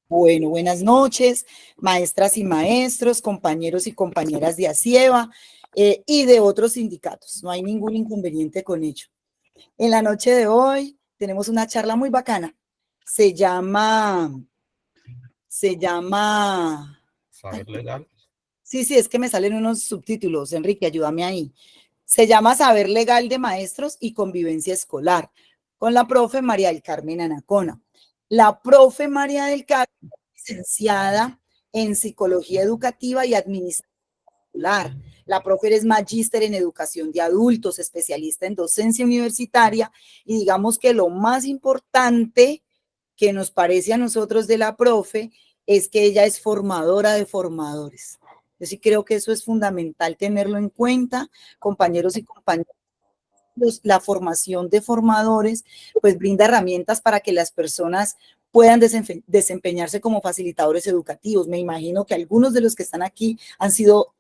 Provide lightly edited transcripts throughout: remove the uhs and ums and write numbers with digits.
Bueno, buenas noches, maestras y maestros, compañeros y compañeras de ASIEVA y de otros sindicatos. No hay ningún inconveniente con ello. En la noche de hoy tenemos una charla muy bacana. Se llama... Saber legal. Sí, es que me salen unos subtítulos. Enrique, ayúdame ahí. Se llama Saber Legal de Maestros y Convivencia Escolar, con la profe María del Carmen Anacona. La profe María del Carmen, licenciada en Psicología Educativa y Administración Escolar. La profe es magíster en Educación de Adultos, especialista en docencia universitaria, y digamos que lo más importante que nos parece a nosotros de la profe es que ella es formadora de formadores. Yo sí creo que eso es fundamental tenerlo en cuenta, compañeros y compañeras. La formación de formadores pues brinda herramientas para que las personas puedan desempeñarse como facilitadores educativos. Me imagino que algunos de los que están aquí han sido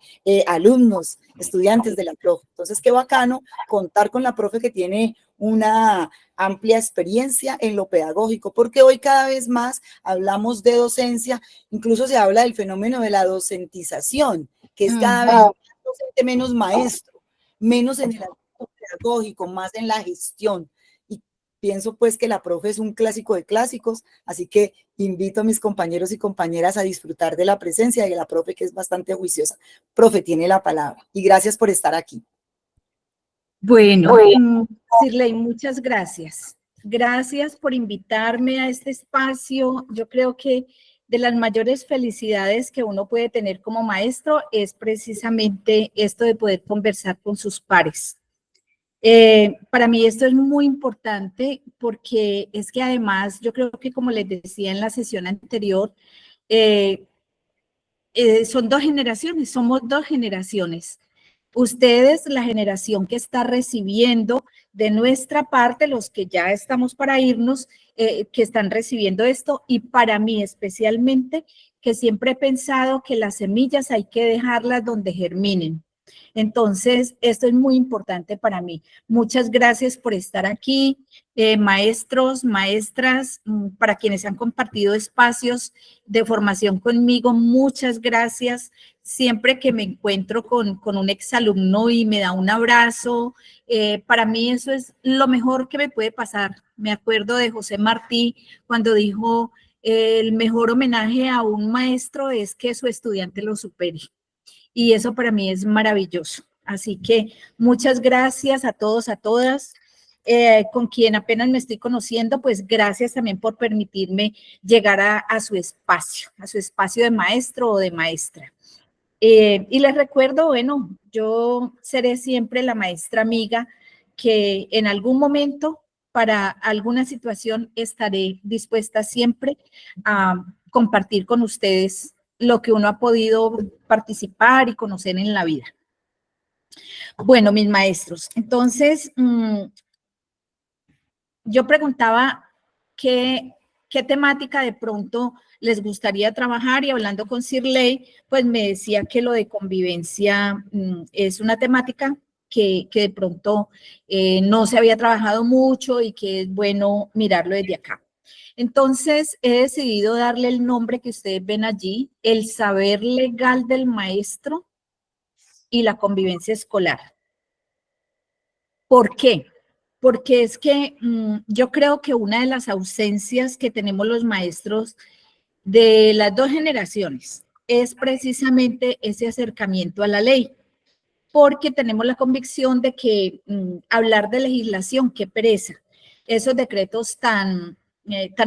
alumnos, estudiantes de la profe. Entonces, qué bacano contar con la profe que tiene una amplia experiencia en lo pedagógico, porque hoy cada vez más hablamos de docencia, incluso se habla del fenómeno de la docentización, que es cada vez más docente, menos maestro, menos en el pedagógico, más en la gestión. Y pienso pues que la profe es un clásico de clásicos, así que invito a mis compañeros y compañeras a disfrutar de la presencia de la profe, que es bastante juiciosa. Profe, tiene la palabra y gracias por estar aquí. Bueno, Sirley, muchas gracias. Gracias por invitarme a este espacio. Yo creo que de las mayores felicidades que uno puede tener como maestro es precisamente esto de poder conversar con sus pares. Para mí esto es muy importante porque es que además yo creo que, como les decía en la sesión anterior, son dos generaciones, somos dos generaciones. Ustedes, la generación que está recibiendo de nuestra parte, los que ya estamos para irnos, que están recibiendo esto, y para mí especialmente, que siempre he pensado que las semillas hay que dejarlas donde germinen. Entonces, esto es muy importante para mí. Muchas gracias por estar aquí, maestros, maestras, para quienes han compartido espacios de formación conmigo, muchas gracias. Siempre que me encuentro con un exalumno y me da un abrazo, para mí eso es lo mejor que me puede pasar. Me acuerdo de José Martí cuando dijo, el mejor homenaje a un maestro es que su estudiante lo supere. Y eso para mí es maravilloso. Así que muchas gracias a todos, a todas. Con quien apenas me estoy conociendo, pues gracias también por permitirme llegar a su espacio de maestro o de maestra. Y les recuerdo, bueno, yo seré siempre la maestra amiga que en algún momento, para alguna situación, estaré dispuesta siempre a compartir con ustedes lo que uno ha podido participar y conocer en la vida. Bueno, mis maestros, entonces, yo preguntaba qué temática de pronto les gustaría trabajar, y hablando con Sirley, pues me decía que lo de convivencia es una temática que de pronto no se había trabajado mucho y que es bueno mirarlo desde acá. Entonces, he decidido darle el nombre que ustedes ven allí, el saber legal del maestro y la convivencia escolar. ¿Por qué? Porque es que yo creo que una de las ausencias que tenemos los maestros de las dos generaciones es precisamente ese acercamiento a la ley, porque tenemos la convicción de que hablar de legislación, qué pereza, esos decretos tan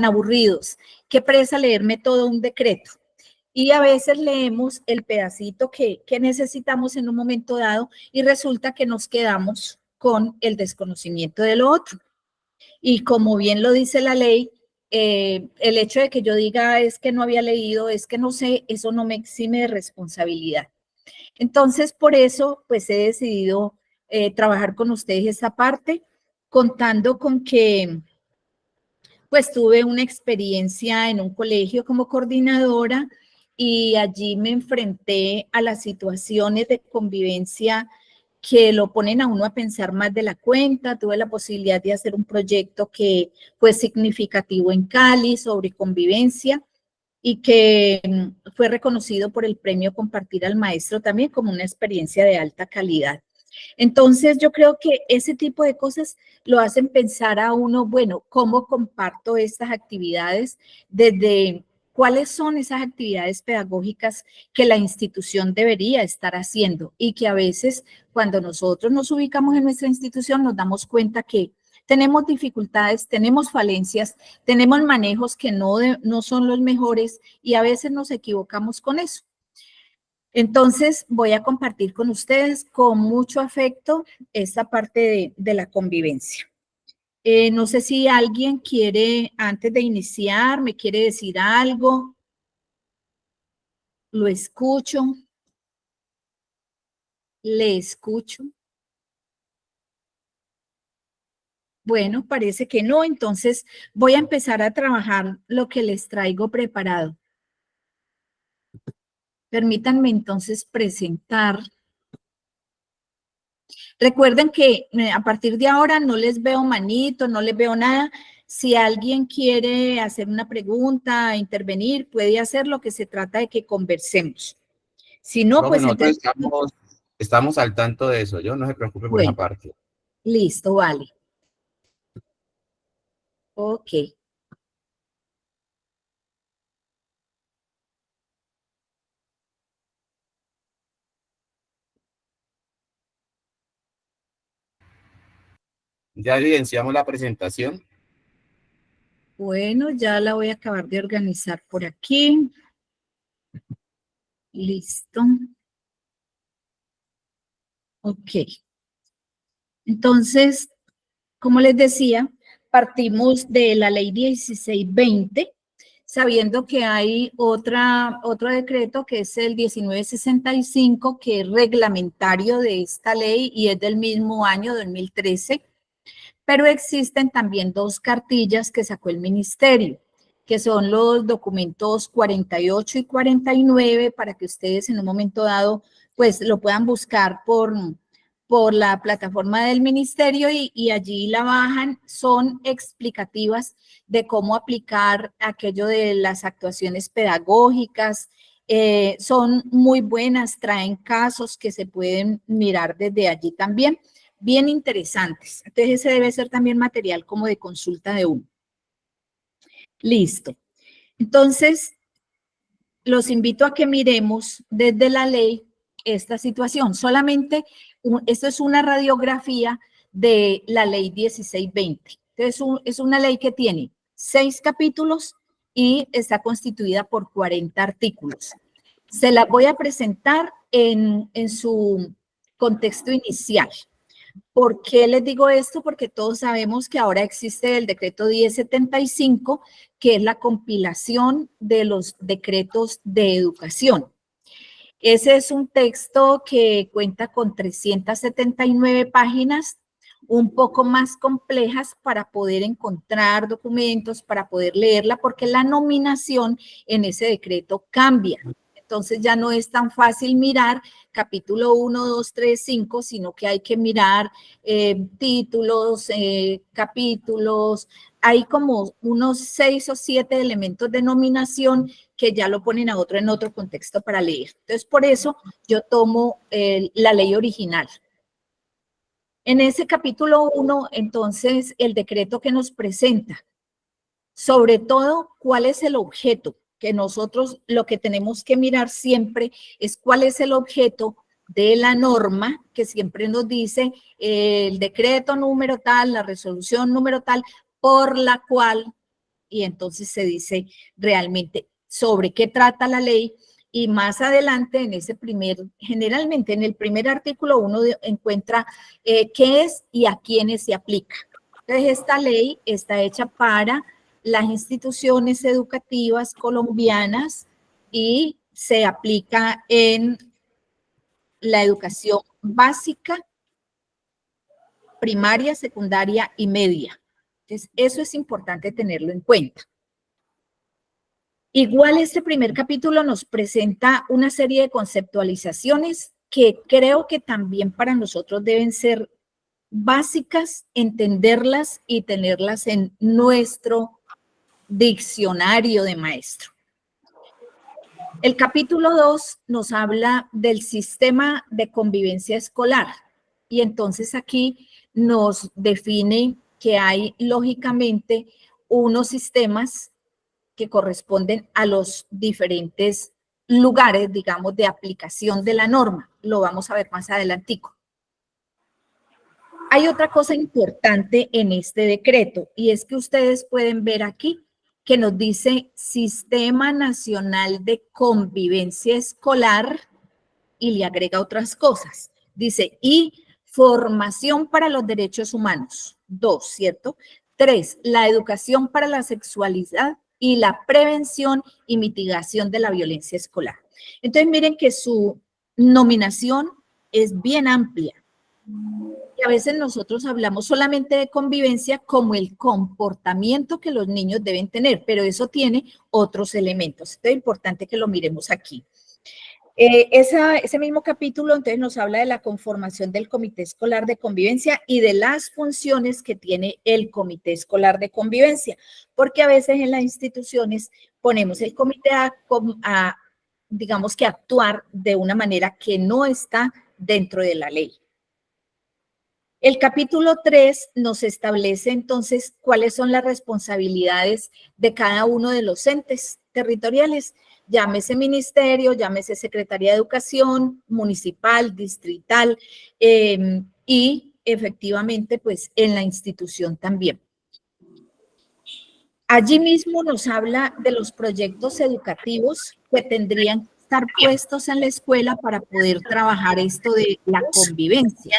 aburridos, qué pereza leerme todo un decreto. Y a veces leemos el pedacito que necesitamos en un momento dado y resulta que nos quedamos con el desconocimiento de lo otro. Y como bien lo dice la ley, el hecho de que yo diga es que no había leído, es que no sé, eso no me exime de responsabilidad. Entonces, por eso, pues he decidido trabajar con ustedes esta parte, contando con que, pues tuve una experiencia en un colegio como coordinadora y allí me enfrenté a las situaciones de convivencia que lo ponen a uno a pensar más de la cuenta. Tuve la posibilidad de hacer un proyecto que fue significativo en Cali sobre convivencia y que fue reconocido por el premio Compartir al Maestro también como una experiencia de alta calidad. Entonces, yo creo que ese tipo de cosas lo hacen pensar a uno, bueno, ¿cómo comparto estas actividades? Desde cuáles son esas actividades pedagógicas que la institución debería estar haciendo y que a veces cuando nosotros nos ubicamos en nuestra institución nos damos cuenta que tenemos dificultades, tenemos falencias, tenemos manejos que no son los mejores y a veces nos equivocamos con eso. Entonces, voy a compartir con ustedes con mucho afecto esta parte de la convivencia. No sé si alguien quiere, antes de iniciar, me quiere decir algo. Lo escucho. Le escucho. Bueno, parece que no, entonces voy a empezar a trabajar lo que les traigo preparado. Permítanme entonces presentar. Recuerden que a partir de ahora no les veo manito, no les veo nada. Si alguien quiere hacer una pregunta, intervenir, puede hacerlo, que se trata de que conversemos. Si no, pues Nosotros entonces... estamos al tanto de eso, yo no se preocupe por esa Bueno, parte. listo, vale. Ok. Ya evidenciamos la presentación. Bueno, ya la voy a acabar de organizar por aquí. Listo. Ok. Entonces, como les decía, partimos de la ley 1620, sabiendo que hay otro decreto que es el 1965, que es reglamentario de esta ley y es del mismo año 2013, pero existen también dos cartillas que sacó el ministerio, que son los documentos 48 y 49, para que ustedes en un momento dado pues lo puedan buscar por la plataforma del ministerio y allí la bajan. Son explicativas de cómo aplicar aquello de las actuaciones pedagógicas. Son muy buenas, traen casos que se pueden mirar desde allí también, bien interesantes. Entonces ese debe ser también material como de consulta de uno. Listo. Entonces, los invito a que miremos desde la ley esta situación. Solamente, esto es una radiografía de la ley 1620. Entonces, es una ley que tiene 6 capítulos y está constituida por 40 artículos. Se la voy a presentar en su contexto inicial. ¿Por qué les digo esto? Porque todos sabemos que ahora existe el decreto 1075, que es la compilación de los decretos de educación. Ese es un texto que cuenta con 379 páginas, un poco más complejas para poder encontrar documentos, para poder leerla, porque la nominación en ese decreto cambia. Entonces ya no es tan fácil mirar capítulo 1, 2, 3, 5, sino que hay que mirar títulos, capítulos. Hay como unos 6 o 7 elementos de nominación que ya lo ponen a otro en otro contexto para leer. Entonces, por eso yo tomo la ley original. En ese capítulo 1, entonces, el decreto que nos presenta, sobre todo, ¿cuál es el objeto? Que nosotros lo que tenemos que mirar siempre es cuál es el objeto de la norma, que siempre nos dice el decreto número tal, la resolución número tal, por la cual, y entonces se dice realmente sobre qué trata la ley, y más adelante en ese generalmente en el primer artículo uno encuentra qué es y a quiénes se aplica. Entonces esta ley está hecha para las instituciones educativas colombianas y se aplica en la educación básica, primaria, secundaria y media. Entonces, eso es importante tenerlo en cuenta. Igual este primer capítulo nos presenta una serie de conceptualizaciones que creo que también para nosotros deben ser básicas, entenderlas y tenerlas en nuestro diccionario de maestro. El capítulo 2 nos habla del sistema de convivencia escolar y entonces aquí nos define que hay lógicamente unos sistemas que corresponden a los diferentes lugares, digamos, de aplicación de la norma. Lo vamos a ver más adelantico. Hay otra cosa importante en este decreto y es que ustedes pueden ver aquí que nos dice Sistema Nacional de Convivencia Escolar y le agrega otras cosas. Dice, y formación para los derechos humanos. 2, ¿cierto? 3, la educación para la sexualidad y la prevención y mitigación de la violencia escolar. Entonces, miren que su nominación es bien amplia. Y a veces nosotros hablamos solamente de convivencia como el comportamiento que los niños deben tener, pero eso tiene otros elementos. Es importante que lo miremos aquí. Ese mismo capítulo entonces nos habla de la conformación del Comité Escolar de Convivencia y de las funciones que tiene el Comité Escolar de Convivencia, porque a veces en las instituciones ponemos el comité a digamos que actuar de una manera que no está dentro de la ley. El capítulo 3 nos establece entonces cuáles son las responsabilidades de cada uno de los entes territoriales, llámese ministerio, llámese Secretaría de Educación, municipal, distrital, y efectivamente pues en la institución también. Allí mismo nos habla de los proyectos educativos que tendrían que estar puestos en la escuela para poder trabajar esto de la convivencia.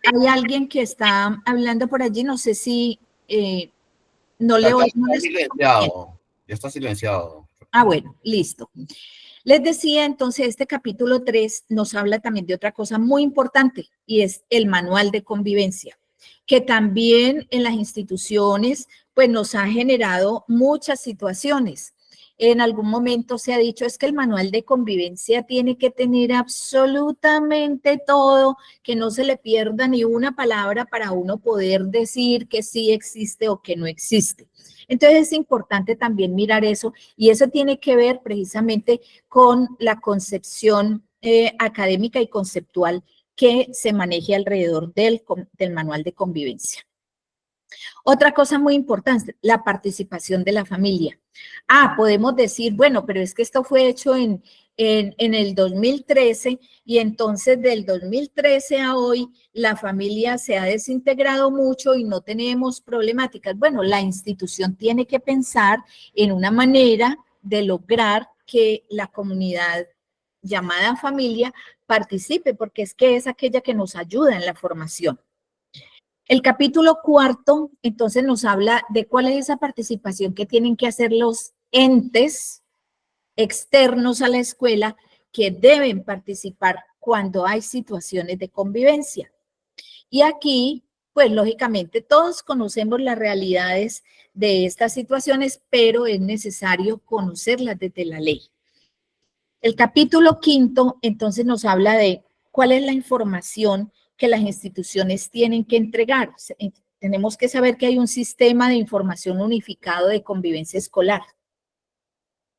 Hay alguien que está hablando por allí, no sé si no le oigo. Está silenciado, ya está silenciado. Ah, bueno, listo. Les decía, entonces, este capítulo 3 nos habla también de otra cosa muy importante y es el manual de convivencia, que también en las instituciones, pues nos ha generado muchas situaciones. En algún momento se ha dicho es que el manual de convivencia tiene que tener absolutamente todo, que no se le pierda ni una palabra para uno poder decir que sí existe o que no existe. Entonces es importante también mirar eso y eso tiene que ver precisamente con la concepción académica y conceptual que se maneje alrededor del manual de convivencia. Otra cosa muy importante, la participación de la familia. Podemos decir, bueno, pero es que esto fue hecho en el 2013 y entonces del 2013 a hoy la familia se ha desintegrado mucho y no tenemos problemáticas. Bueno, la institución tiene que pensar en una manera de lograr que la comunidad llamada familia participe, porque es que es aquella que nos ayuda en la formación. El capítulo 4, entonces, nos habla de cuál es esa participación que tienen que hacer los entes externos a la escuela que deben participar cuando hay situaciones de convivencia. Y aquí, pues, lógicamente, todos conocemos las realidades de estas situaciones, pero es necesario conocerlas desde la ley. El capítulo 5, entonces, nos habla de cuál es la información que las instituciones tienen que entregar. Tenemos que saber que hay un sistema de información unificado de convivencia escolar,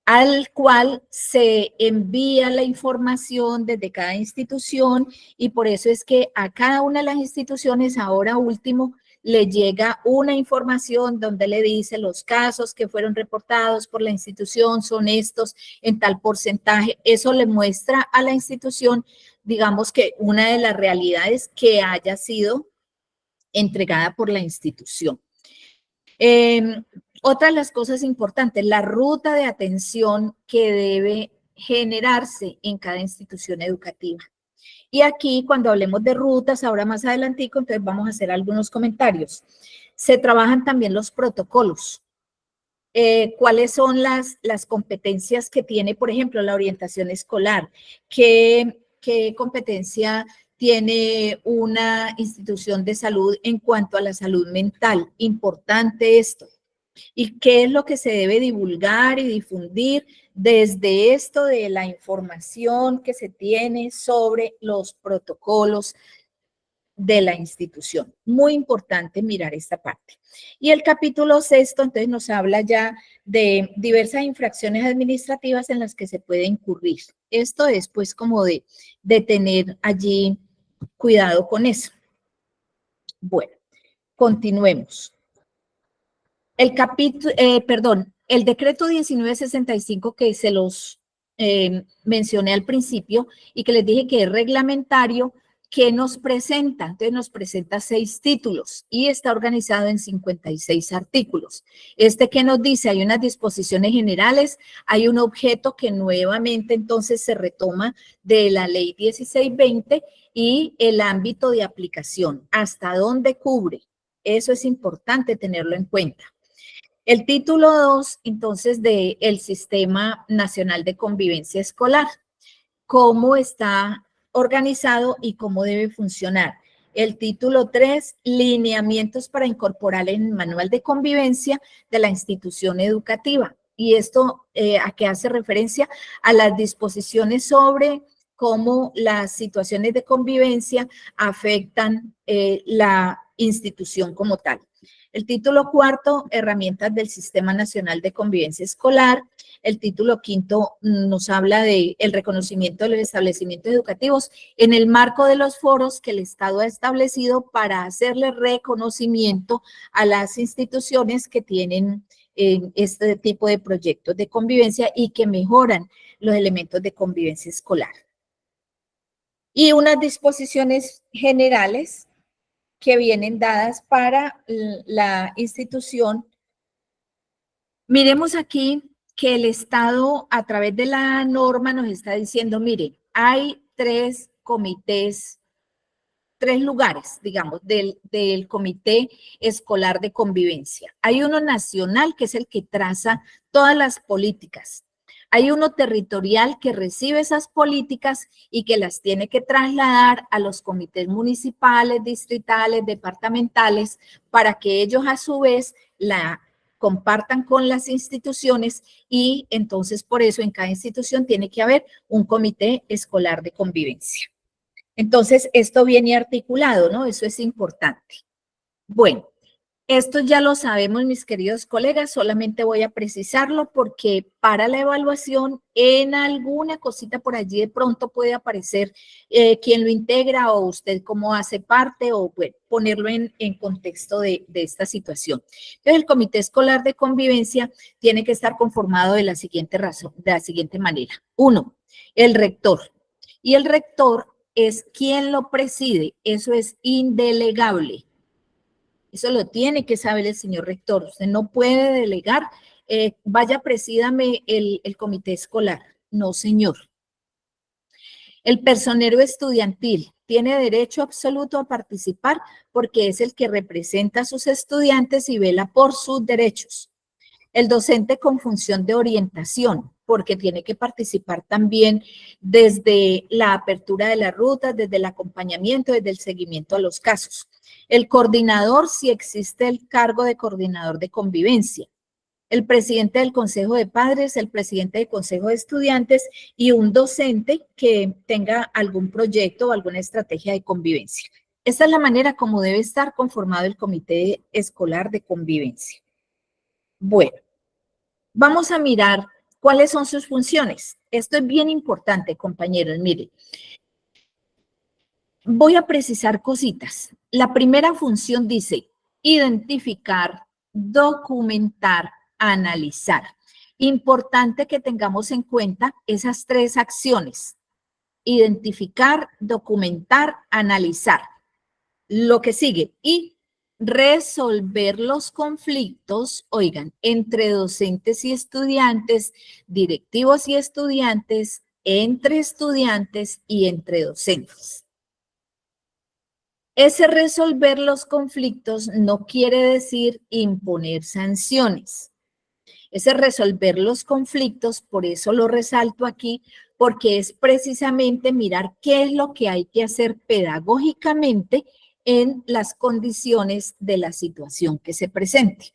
al cual se envía la información desde cada institución y por eso es que a cada una de las instituciones, ahora último, le llega una información donde le dice los casos que fueron reportados por la institución son estos en tal porcentaje. Eso le muestra a la institución, digamos que una de las realidades que haya sido entregada por la institución. Otra de las cosas importantes, la ruta de atención que debe generarse en cada institución educativa. Y aquí, cuando hablemos de rutas, ahora más adelantico, entonces vamos a hacer algunos comentarios. Se trabajan también los protocolos. ¿Cuáles son las competencias que tiene, por ejemplo, la orientación escolar? ¿Qué competencia tiene una institución de salud en cuanto a la salud mental? Importante esto. ¿Y qué es lo que se debe divulgar y difundir desde esto de la información que se tiene sobre los protocolos de la institución. Muy importante mirar esta parte. Y el capítulo 6, entonces, nos habla ya de diversas infracciones administrativas en las que se puede incurrir. Esto es, pues, como de tener allí cuidado con eso. Bueno, continuemos. El decreto 1965 que se los mencioné al principio y que les dije que es reglamentario, que nos presenta, entonces nos presenta 6 títulos y está organizado en 56 artículos. Que nos dice, hay unas disposiciones generales, hay un objeto que nuevamente entonces se retoma de la ley 1620 y el ámbito de aplicación, hasta dónde cubre. Eso es importante tenerlo en cuenta. El título 2, entonces, del Sistema Nacional de Convivencia Escolar, cómo está organizado y cómo debe funcionar. El título 3, lineamientos para incorporar en el manual de convivencia de la institución educativa. Y esto, ¿a qué hace referencia? A las disposiciones sobre cómo las situaciones de convivencia afectan la institución como tal. El título 4, herramientas del Sistema Nacional de Convivencia Escolar. El título 5 nos habla del reconocimiento de los establecimientos educativos en el marco de los foros que el Estado ha establecido para hacerle reconocimiento a las instituciones que tienen este tipo de proyectos de convivencia y que mejoran los elementos de convivencia escolar. Y unas disposiciones generales que vienen dadas para la institución. Miremos aquí que el Estado a través de la norma nos está diciendo, mire, hay 3 comités, 3 lugares, digamos, del Comité Escolar de Convivencia. Hay uno nacional, que es el que traza todas las políticas. Hay uno territorial que recibe esas políticas y que las tiene que trasladar a los comités municipales, distritales, departamentales, para que ellos a su vez la compartan con las instituciones y entonces por eso en cada institución tiene que haber un comité escolar de convivencia. Entonces esto viene articulado, ¿no? Eso es importante. Bueno. Esto ya lo sabemos, mis queridos colegas, solamente voy a precisarlo porque para la evaluación en alguna cosita por allí de pronto puede aparecer quién lo integra o usted cómo hace parte o bueno, ponerlo en contexto de esta situación. Entonces, el Comité Escolar de Convivencia tiene que estar conformado de la siguiente manera. 1, el rector. Y el rector es quien lo preside, eso es indelegable. Eso lo tiene que saber el señor rector. Usted no puede delegar, vaya, presídame el comité escolar. No, señor. El personero estudiantil tiene derecho absoluto a participar porque es el que representa a sus estudiantes y vela por sus derechos. El docente con función de orientación, porque tiene que participar también desde la apertura de las rutas, desde el acompañamiento, desde el seguimiento a los casos. El coordinador, si existe el cargo de coordinador de convivencia. El presidente del Consejo de Padres, el presidente del Consejo de Estudiantes y un docente que tenga algún proyecto o alguna estrategia de convivencia. Esta es la manera como debe estar conformado el Comité Escolar de Convivencia. Bueno, vamos a mirar cuáles son sus funciones. Esto es bien importante, compañeros. Miren, voy a precisar cositas. La primera función dice identificar, documentar, analizar. Importante que tengamos en cuenta esas 3 acciones. Identificar, documentar, analizar. Lo que sigue. Y resolver los conflictos, oigan, entre docentes y estudiantes, directivos y estudiantes, entre estudiantes y entre docentes. Ese resolver los conflictos no quiere decir imponer sanciones. Ese resolver los conflictos, por eso lo resalto aquí, porque es precisamente mirar qué es lo que hay que hacer pedagógicamente en las condiciones de la situación que se presente.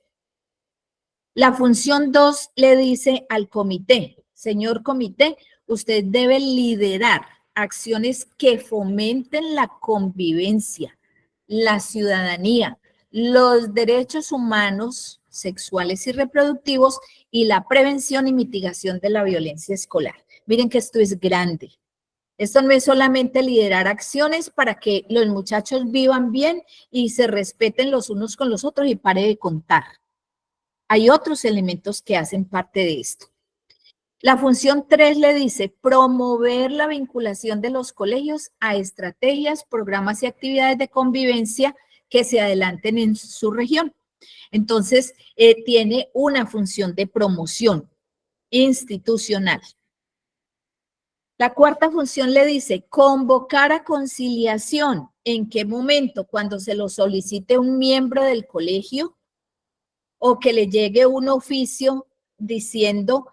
La función 2 le dice al comité, señor comité, usted debe liderar acciones que fomenten la convivencia, la ciudadanía, los derechos humanos sexuales y reproductivos y la prevención y mitigación de la violencia escolar. Miren que esto es grande. Esto no es solamente liderar acciones para que los muchachos vivan bien y se respeten los unos con los otros y pare de contar. Hay otros elementos que hacen parte de esto. La función 3 le dice promover la vinculación de los colegios a estrategias, programas y actividades de convivencia que se adelanten en su región. Entonces, tiene una función de promoción institucional. La cuarta función le dice convocar a conciliación. ¿En qué momento? Cuando se lo solicite un miembro del colegio o que le llegue un oficio diciendo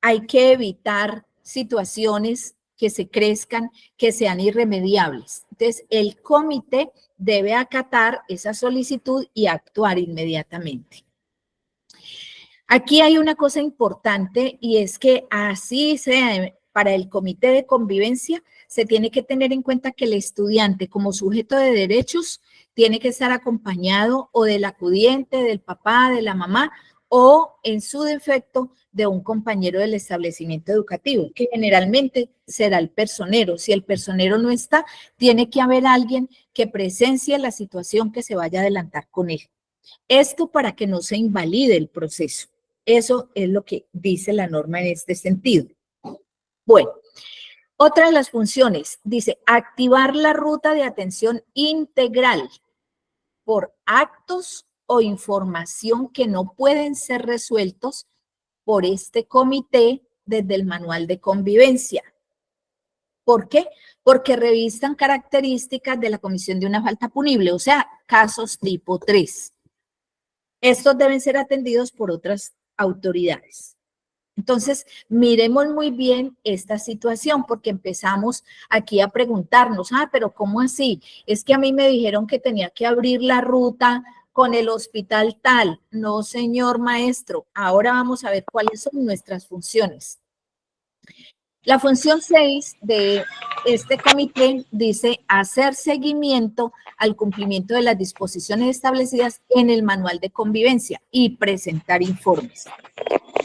hay que evitar situaciones que se crezcan, que sean irremediables. Entonces, el comité debe acatar esa solicitud y actuar inmediatamente. Aquí hay una cosa importante y es que así sea para el comité de convivencia, se tiene que tener en cuenta que el estudiante como sujeto de derechos tiene que estar acompañado o del acudiente, del papá, de la mamá o en su defecto de un compañero del establecimiento educativo, que generalmente será el personero. Si el personero no está, tiene que haber alguien que presencie la situación que se vaya a adelantar con él. Esto para que no se invalide el proceso. Eso es lo que dice la norma en este sentido. Bueno, otra de las funciones dice activar la ruta de atención integral por actos o información que no pueden ser resueltos por este comité desde el manual de convivencia. ¿Por qué? Porque revisan características de la comisión de una falta punible, o sea, casos tipo 3. Estos deben ser atendidos por otras autoridades. Entonces, miremos muy bien esta situación porque empezamos aquí a preguntarnos, pero ¿cómo así? Es que a mí me dijeron que tenía que abrir la ruta con el hospital tal. No, señor maestro. Ahora vamos a ver cuáles son nuestras funciones. La función 6 de este comité dice hacer seguimiento al cumplimiento de las disposiciones establecidas en el manual de convivencia y presentar informes.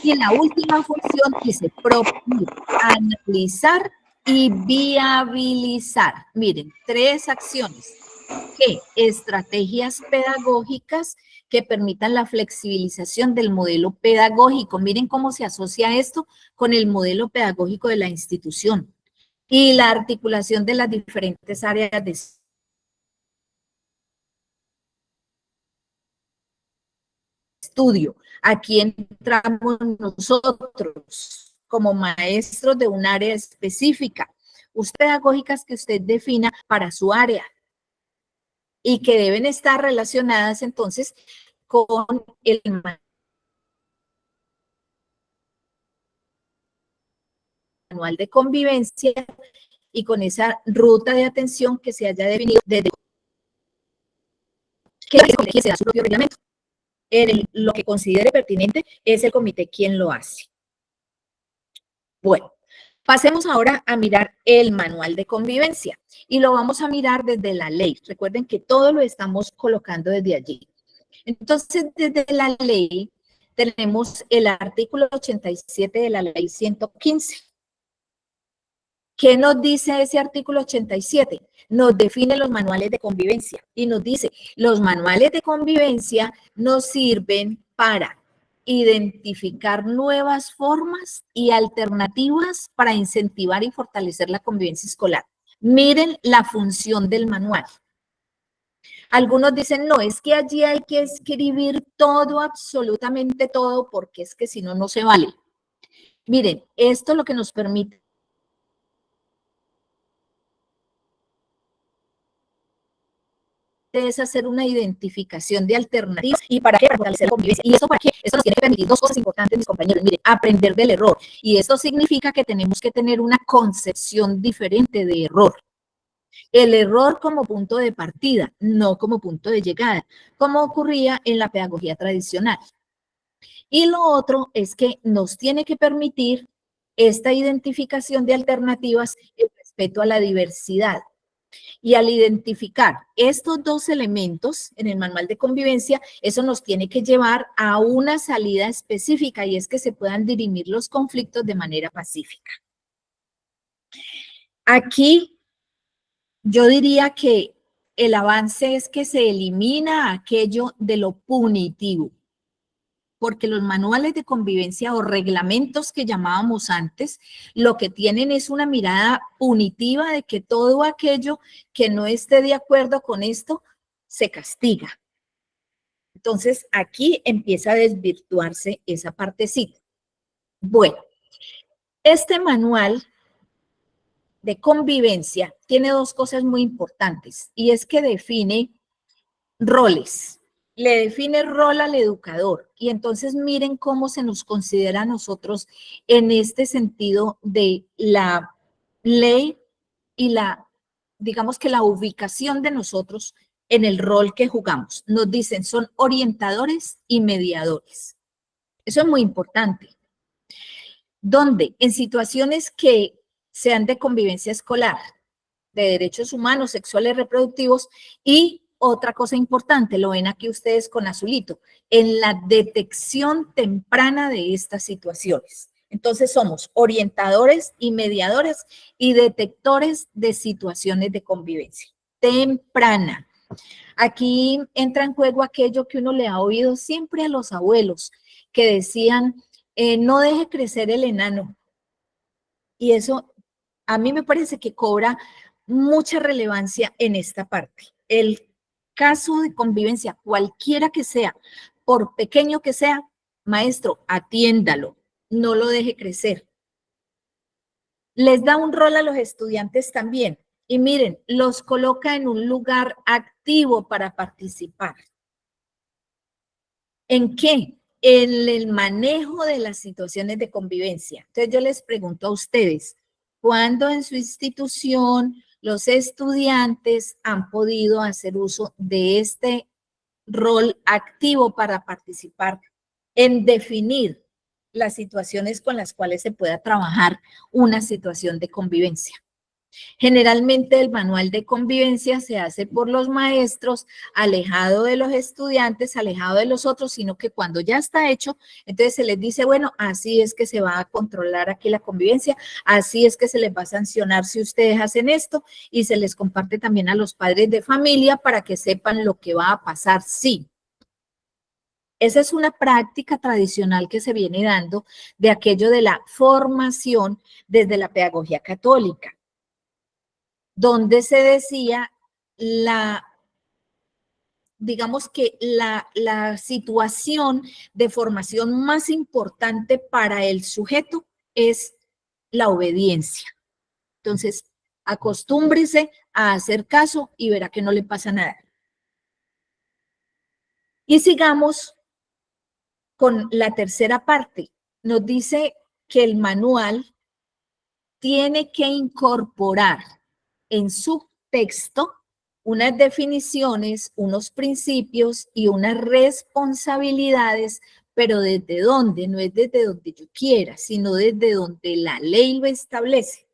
Y la última función dice proponer, analizar y viabilizar. Miren, 3 acciones. ¿Qué? Estrategias pedagógicas que permitan la flexibilización del modelo pedagógico. Miren cómo se asocia esto con el modelo pedagógico de la institución y la articulación de las diferentes áreas de estudio. Aquí entramos nosotros como maestros de un área específica, pedagógicas que usted defina para su área y que deben estar relacionadas entonces con el manual de convivencia y con esa ruta de atención que se haya definido desde que sea su propio reglamento. Lo que considere pertinente es el comité quien lo hace. Bueno, pasemos ahora a mirar el manual de convivencia y lo vamos a mirar desde la ley. Recuerden que todo lo estamos colocando desde allí. Entonces, desde la ley tenemos el artículo 87 de la ley 115. ¿Qué nos dice ese artículo 87? Nos define los manuales de convivencia y nos dice, los manuales de convivencia nos sirven para identificar nuevas formas y alternativas para incentivar y fortalecer la convivencia escolar. Miren la función del manual. Algunos dicen, no, es que allí hay que escribir todo, absolutamente todo, porque es que si no, no se vale. Miren, esto lo que nos permite es hacer una identificación de alternativas y para qué, para fortalecer la convivencia. ¿Y eso para qué? Esto nos tiene que permitir 2 cosas importantes, mis compañeros. Miren, aprender del error. Y esto significa que tenemos que tener una concepción diferente de error. El error como punto de partida, no como punto de llegada, como ocurría en la pedagogía tradicional. Y lo otro es que nos tiene que permitir esta identificación de alternativas en respeto a la diversidad. Y al identificar estos dos elementos en el manual de convivencia, eso nos tiene que llevar a una salida específica y es que se puedan dirimir los conflictos de manera pacífica. Aquí yo diría que el avance es que se elimina aquello de lo punitivo, porque los manuales de convivencia o reglamentos que llamábamos antes, lo que tienen es una mirada punitiva de que todo aquello que no esté de acuerdo con esto se castiga. Entonces, aquí empieza a desvirtuarse esa partecita. Bueno, este manual de convivencia tiene dos cosas muy importantes y es que define roles. Le define rol al educador y entonces miren cómo se nos considera a nosotros en este sentido de la ley y digamos que la ubicación de nosotros en el rol que jugamos. Nos dicen, son orientadores y mediadores. Eso es muy importante. Donde en situaciones que sean de convivencia escolar, de derechos humanos, sexuales, reproductivos y otra cosa importante, lo ven aquí ustedes con azulito, en la detección temprana de estas situaciones. Entonces somos orientadores y mediadores y detectores de situaciones de convivencia temprana. Aquí entra en juego aquello que uno le ha oído siempre a los abuelos, que decían, no deje crecer el enano. Y eso a mí me parece que cobra mucha relevancia en esta parte. El caso de convivencia, cualquiera que sea, por pequeño que sea, maestro, atiéndalo, no lo deje crecer. Les da un rol a los estudiantes también. Y miren, los coloca en un lugar activo para participar. ¿En qué? En el manejo de las situaciones de convivencia. Entonces yo les pregunto a ustedes, ¿cuándo en su institución los estudiantes han podido hacer uso de este rol activo para participar en definir las situaciones con las cuales se pueda trabajar una situación de convivencia? Generalmente el manual de convivencia se hace por los maestros, alejado de los estudiantes, alejado de los otros, sino que cuando ya está hecho, entonces se les dice, bueno, así es que se va a controlar aquí la convivencia, así es que se les va a sancionar si ustedes hacen esto y se les comparte también a los padres de familia para que sepan lo que va a pasar sí. Esa es una práctica tradicional que se viene dando de aquello de la formación desde la pedagogía católica, donde se decía digamos que la situación de formación más importante para el sujeto es la obediencia. Entonces, acostúmbrese a hacer caso y verá que no le pasa nada. Y sigamos con la tercera parte. Nos dice que el manual tiene que incorporar en su texto unas definiciones, unos principios y unas responsabilidades, pero ¿desde dónde? No es desde donde yo quiera, sino desde donde la ley lo establece.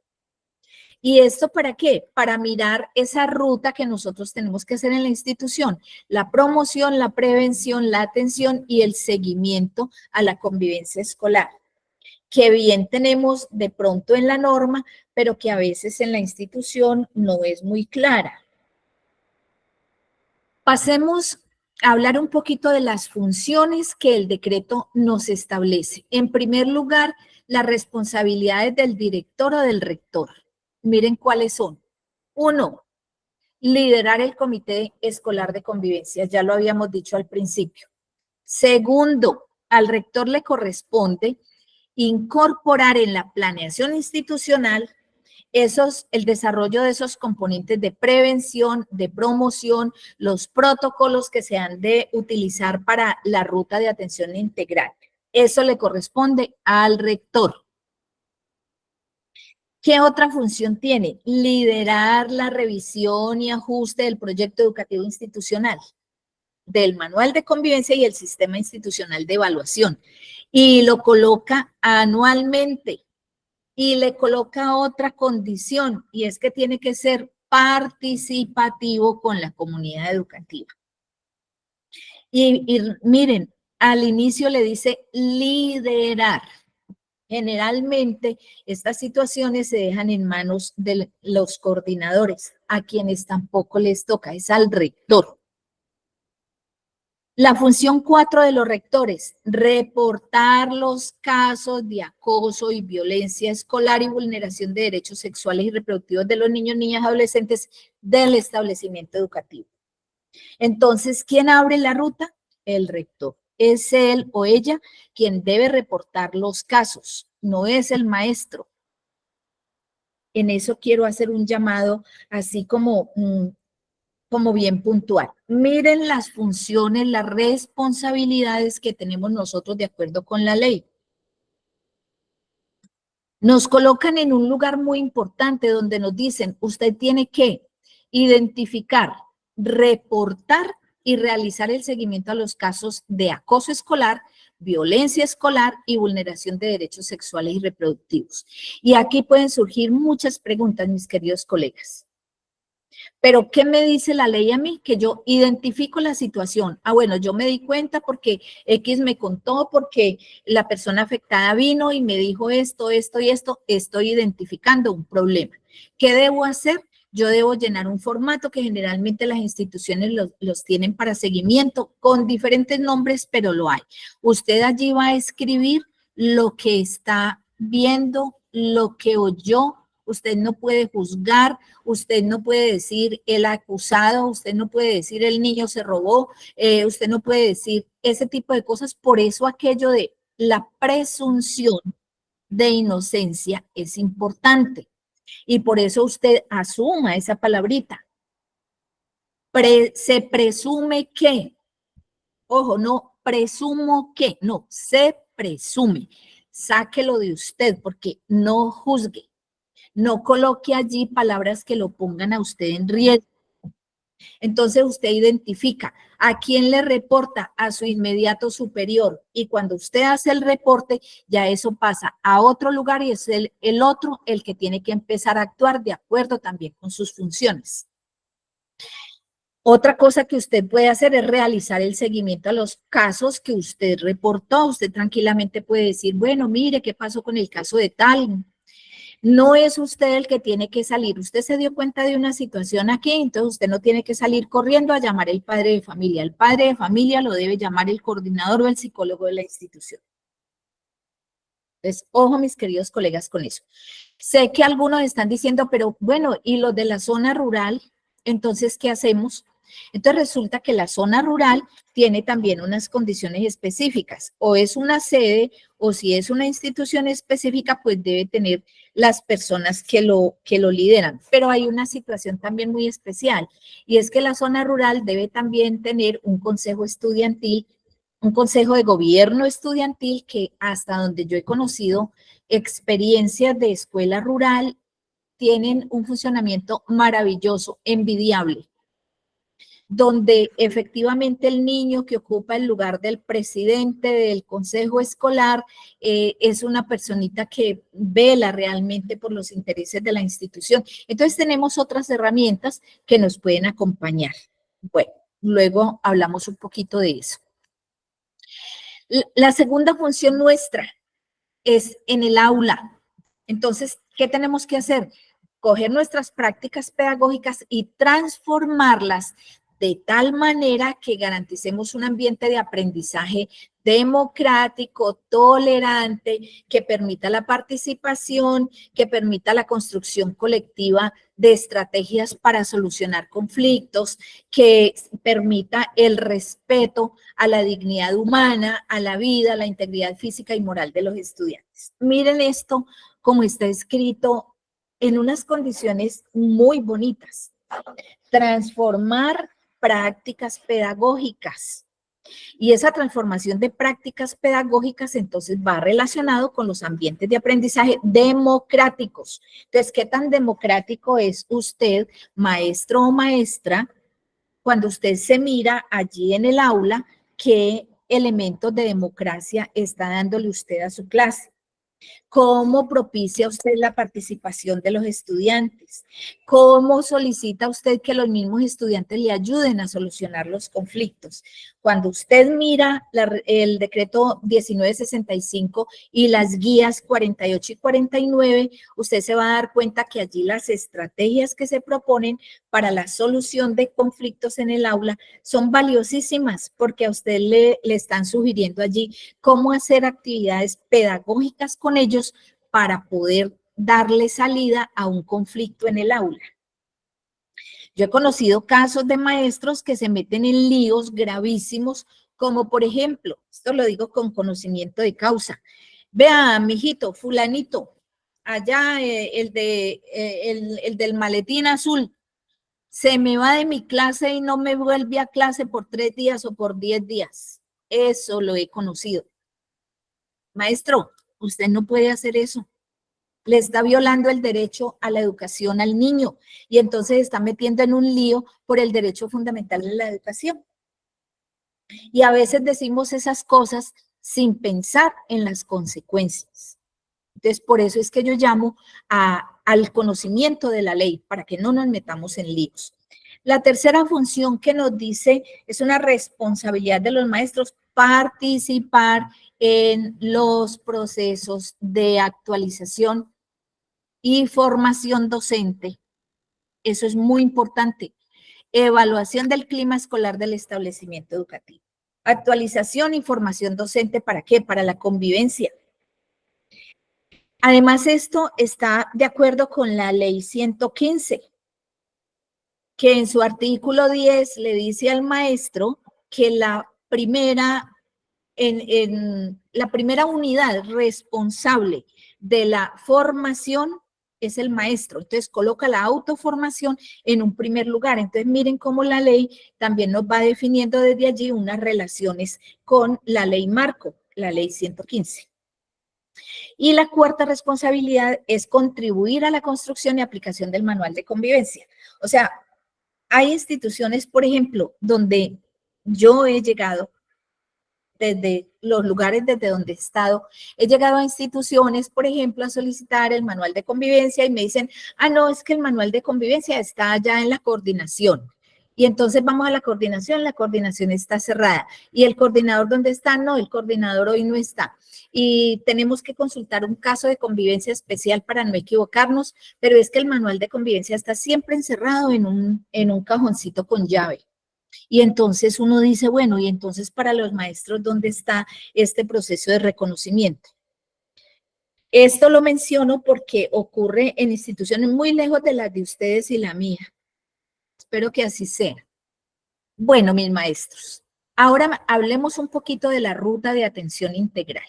¿Y esto para qué? Para mirar esa ruta que nosotros tenemos que hacer en la institución, la promoción, la prevención, la atención y el seguimiento a la convivencia escolar, que bien tenemos de pronto en la norma, pero que a veces en la institución no es muy clara. Pasemos a hablar un poquito de las funciones que el decreto nos establece. En primer lugar, las responsabilidades del director o del rector. Miren cuáles son. 1, liderar el comité escolar de convivencia, ya lo habíamos dicho al principio. 2, al rector le corresponde incorporar en la planeación institucional el desarrollo de esos componentes de prevención, de promoción, los protocolos que se han de utilizar para la ruta de atención integral. Eso le corresponde al rector. ¿Qué otra función tiene? Liderar la revisión y ajuste del proyecto educativo institucional, del manual de convivencia y el sistema institucional de evaluación. Y lo coloca anualmente. Y le coloca otra condición, y es que tiene que ser participativo con la comunidad educativa. Y miren, al inicio le dice liderar. Generalmente estas situaciones se dejan en manos de los coordinadores, a quienes tampoco les toca, es al rector. La función 4 de los rectores, reportar los casos de acoso y violencia escolar y vulneración de derechos sexuales y reproductivos de los niños, niñas y adolescentes del establecimiento educativo. Entonces, ¿quién abre la ruta? El rector. Es él o ella quien debe reportar los casos, no es el maestro. En eso quiero hacer un llamado así como bien puntual. Miren las funciones, las responsabilidades que tenemos nosotros de acuerdo con la ley. Nos colocan en un lugar muy importante donde nos dicen, usted tiene que identificar, reportar y realizar el seguimiento a los casos de acoso escolar, violencia escolar y vulneración de derechos sexuales y reproductivos. Y aquí pueden surgir muchas preguntas, mis queridos colegas. Pero, ¿qué me dice la ley a mí? Que yo identifico la situación. Ah, bueno, yo me di cuenta porque X me contó, porque la persona afectada vino y me dijo esto, esto y esto. Estoy identificando un problema. ¿Qué debo hacer? Yo debo llenar un formato que generalmente las instituciones los tienen para seguimiento con diferentes nombres, pero lo hay. Usted allí va a escribir lo que está viendo, lo que oyó. Usted no puede juzgar, usted no puede decir el acusado, usted no puede decir el niño se robó, usted no puede decir ese tipo de cosas. Por eso aquello de la presunción de inocencia es importante. Y por eso usted asuma esa palabrita. Se presume que, ojo, no presumo que, no, se presume. Sáquelo de usted porque no juzgue. No coloque allí palabras que lo pongan a usted en riesgo. Entonces usted identifica a quién le reporta, a su inmediato superior, y cuando usted hace el reporte, ya eso pasa a otro lugar y es el otro el que tiene que empezar a actuar de acuerdo también con sus funciones. Otra cosa que usted puede hacer es realizar el seguimiento a los casos que usted reportó. Usted tranquilamente puede decir, bueno, mire, ¿qué pasó con el caso de tal? No es usted el que tiene que salir. Usted se dio cuenta de una situación aquí, entonces usted no tiene que salir corriendo a llamar al padre de familia. El padre de familia lo debe llamar el coordinador o el psicólogo de la institución. Entonces, ojo, mis queridos colegas, con eso. Sé que algunos están diciendo, pero bueno, ¿y los de la zona rural? Entonces, ¿qué hacemos? Entonces, resulta que la zona rural tiene también unas condiciones específicas. O es una sede, o si es una institución específica, pues debe tener las personas que lo lideran. Pero hay una situación también muy especial, y es que la zona rural debe también tener un consejo estudiantil, un consejo de gobierno estudiantil que hasta donde yo he conocido experiencias de escuela rural tienen un funcionamiento maravilloso, envidiable, donde efectivamente el niño que ocupa el lugar del presidente del consejo escolar es una personita que vela realmente por los intereses de la institución. Entonces tenemos otras herramientas que nos pueden acompañar. Bueno, luego hablamos un poquito de eso. La segunda función nuestra es en el aula. Entonces, ¿qué tenemos que hacer? Coger nuestras prácticas pedagógicas y transformarlas de tal manera que garanticemos un ambiente de aprendizaje democrático, tolerante, que permita la participación, que permita la construcción colectiva de estrategias para solucionar conflictos, que permita el respeto a la dignidad humana, a la vida, a la integridad física y moral de los estudiantes. Miren esto como está escrito en unas condiciones muy bonitas. Transformar prácticas pedagógicas. Y esa transformación de prácticas pedagógicas entonces va relacionado con los ambientes de aprendizaje democráticos. Entonces, ¿qué tan democrático es usted, maestro o maestra, cuando usted se mira allí en el aula, qué elementos de democracia está dándole usted a su clase? ¿Cómo propicia usted la participación de los estudiantes? ¿Cómo solicita usted que los mismos estudiantes le ayuden a solucionar los conflictos? Cuando usted mira el decreto 1965 y las guías 48 y 49, usted se va a dar cuenta que allí las estrategias que se proponen para la solución de conflictos en el aula son valiosísimas porque a usted le están sugiriendo allí cómo hacer actividades pedagógicas con ellos para poder darle salida a un conflicto en el aula. Yo he conocido casos de maestros que se meten en líos gravísimos, como por ejemplo, esto lo digo con conocimiento de causa. Vea, mijito, fulanito, allá el del maletín azul, se me va de mi clase y no me vuelve a clase por 3 días o por 10 días. Eso lo he conocido. Maestro, usted no puede hacer eso. Le está violando el derecho a la educación al niño y entonces está metiendo en un lío por el derecho fundamental de la educación. Y a veces decimos esas cosas sin pensar en las consecuencias. Entonces, por eso es que yo llamo al conocimiento de la ley, para que no nos metamos en líos. La tercera función que nos dice es una responsabilidad de los maestros participar en los procesos de actualización y formación docente. Eso es muy importante. Evaluación del clima escolar del establecimiento educativo. Actualización y formación docente, ¿para qué? Para la convivencia. Además, esto está de acuerdo con la ley 115, que en su artículo 10 le dice al maestro que la primera unidad responsable de la formación es el maestro. Entonces, coloca la autoformación en un primer lugar. Entonces, miren cómo la ley también nos va definiendo desde allí unas relaciones con la ley marco, la ley 115. Y la cuarta responsabilidad es contribuir a la construcción y aplicación del manual de convivencia. O sea, hay instituciones, por ejemplo, donde yo he llegado desde los lugares desde donde he estado, he llegado a instituciones, por ejemplo, a solicitar el manual de convivencia y me dicen, no, es que el manual de convivencia está ya en la coordinación. Y entonces vamos a la coordinación está cerrada. ¿Y el coordinador dónde está? No, el coordinador hoy no está. Y tenemos que consultar un caso de convivencia especial para no equivocarnos, pero es que el manual de convivencia está siempre encerrado en un cajoncito con llave. Y entonces uno dice, bueno, y entonces para los maestros, ¿dónde está este proceso de reconocimiento? Esto lo menciono porque ocurre en instituciones muy lejos de las de ustedes y la mía. Espero que así sea. Bueno, mis maestros, ahora hablemos un poquito de la ruta de atención integral.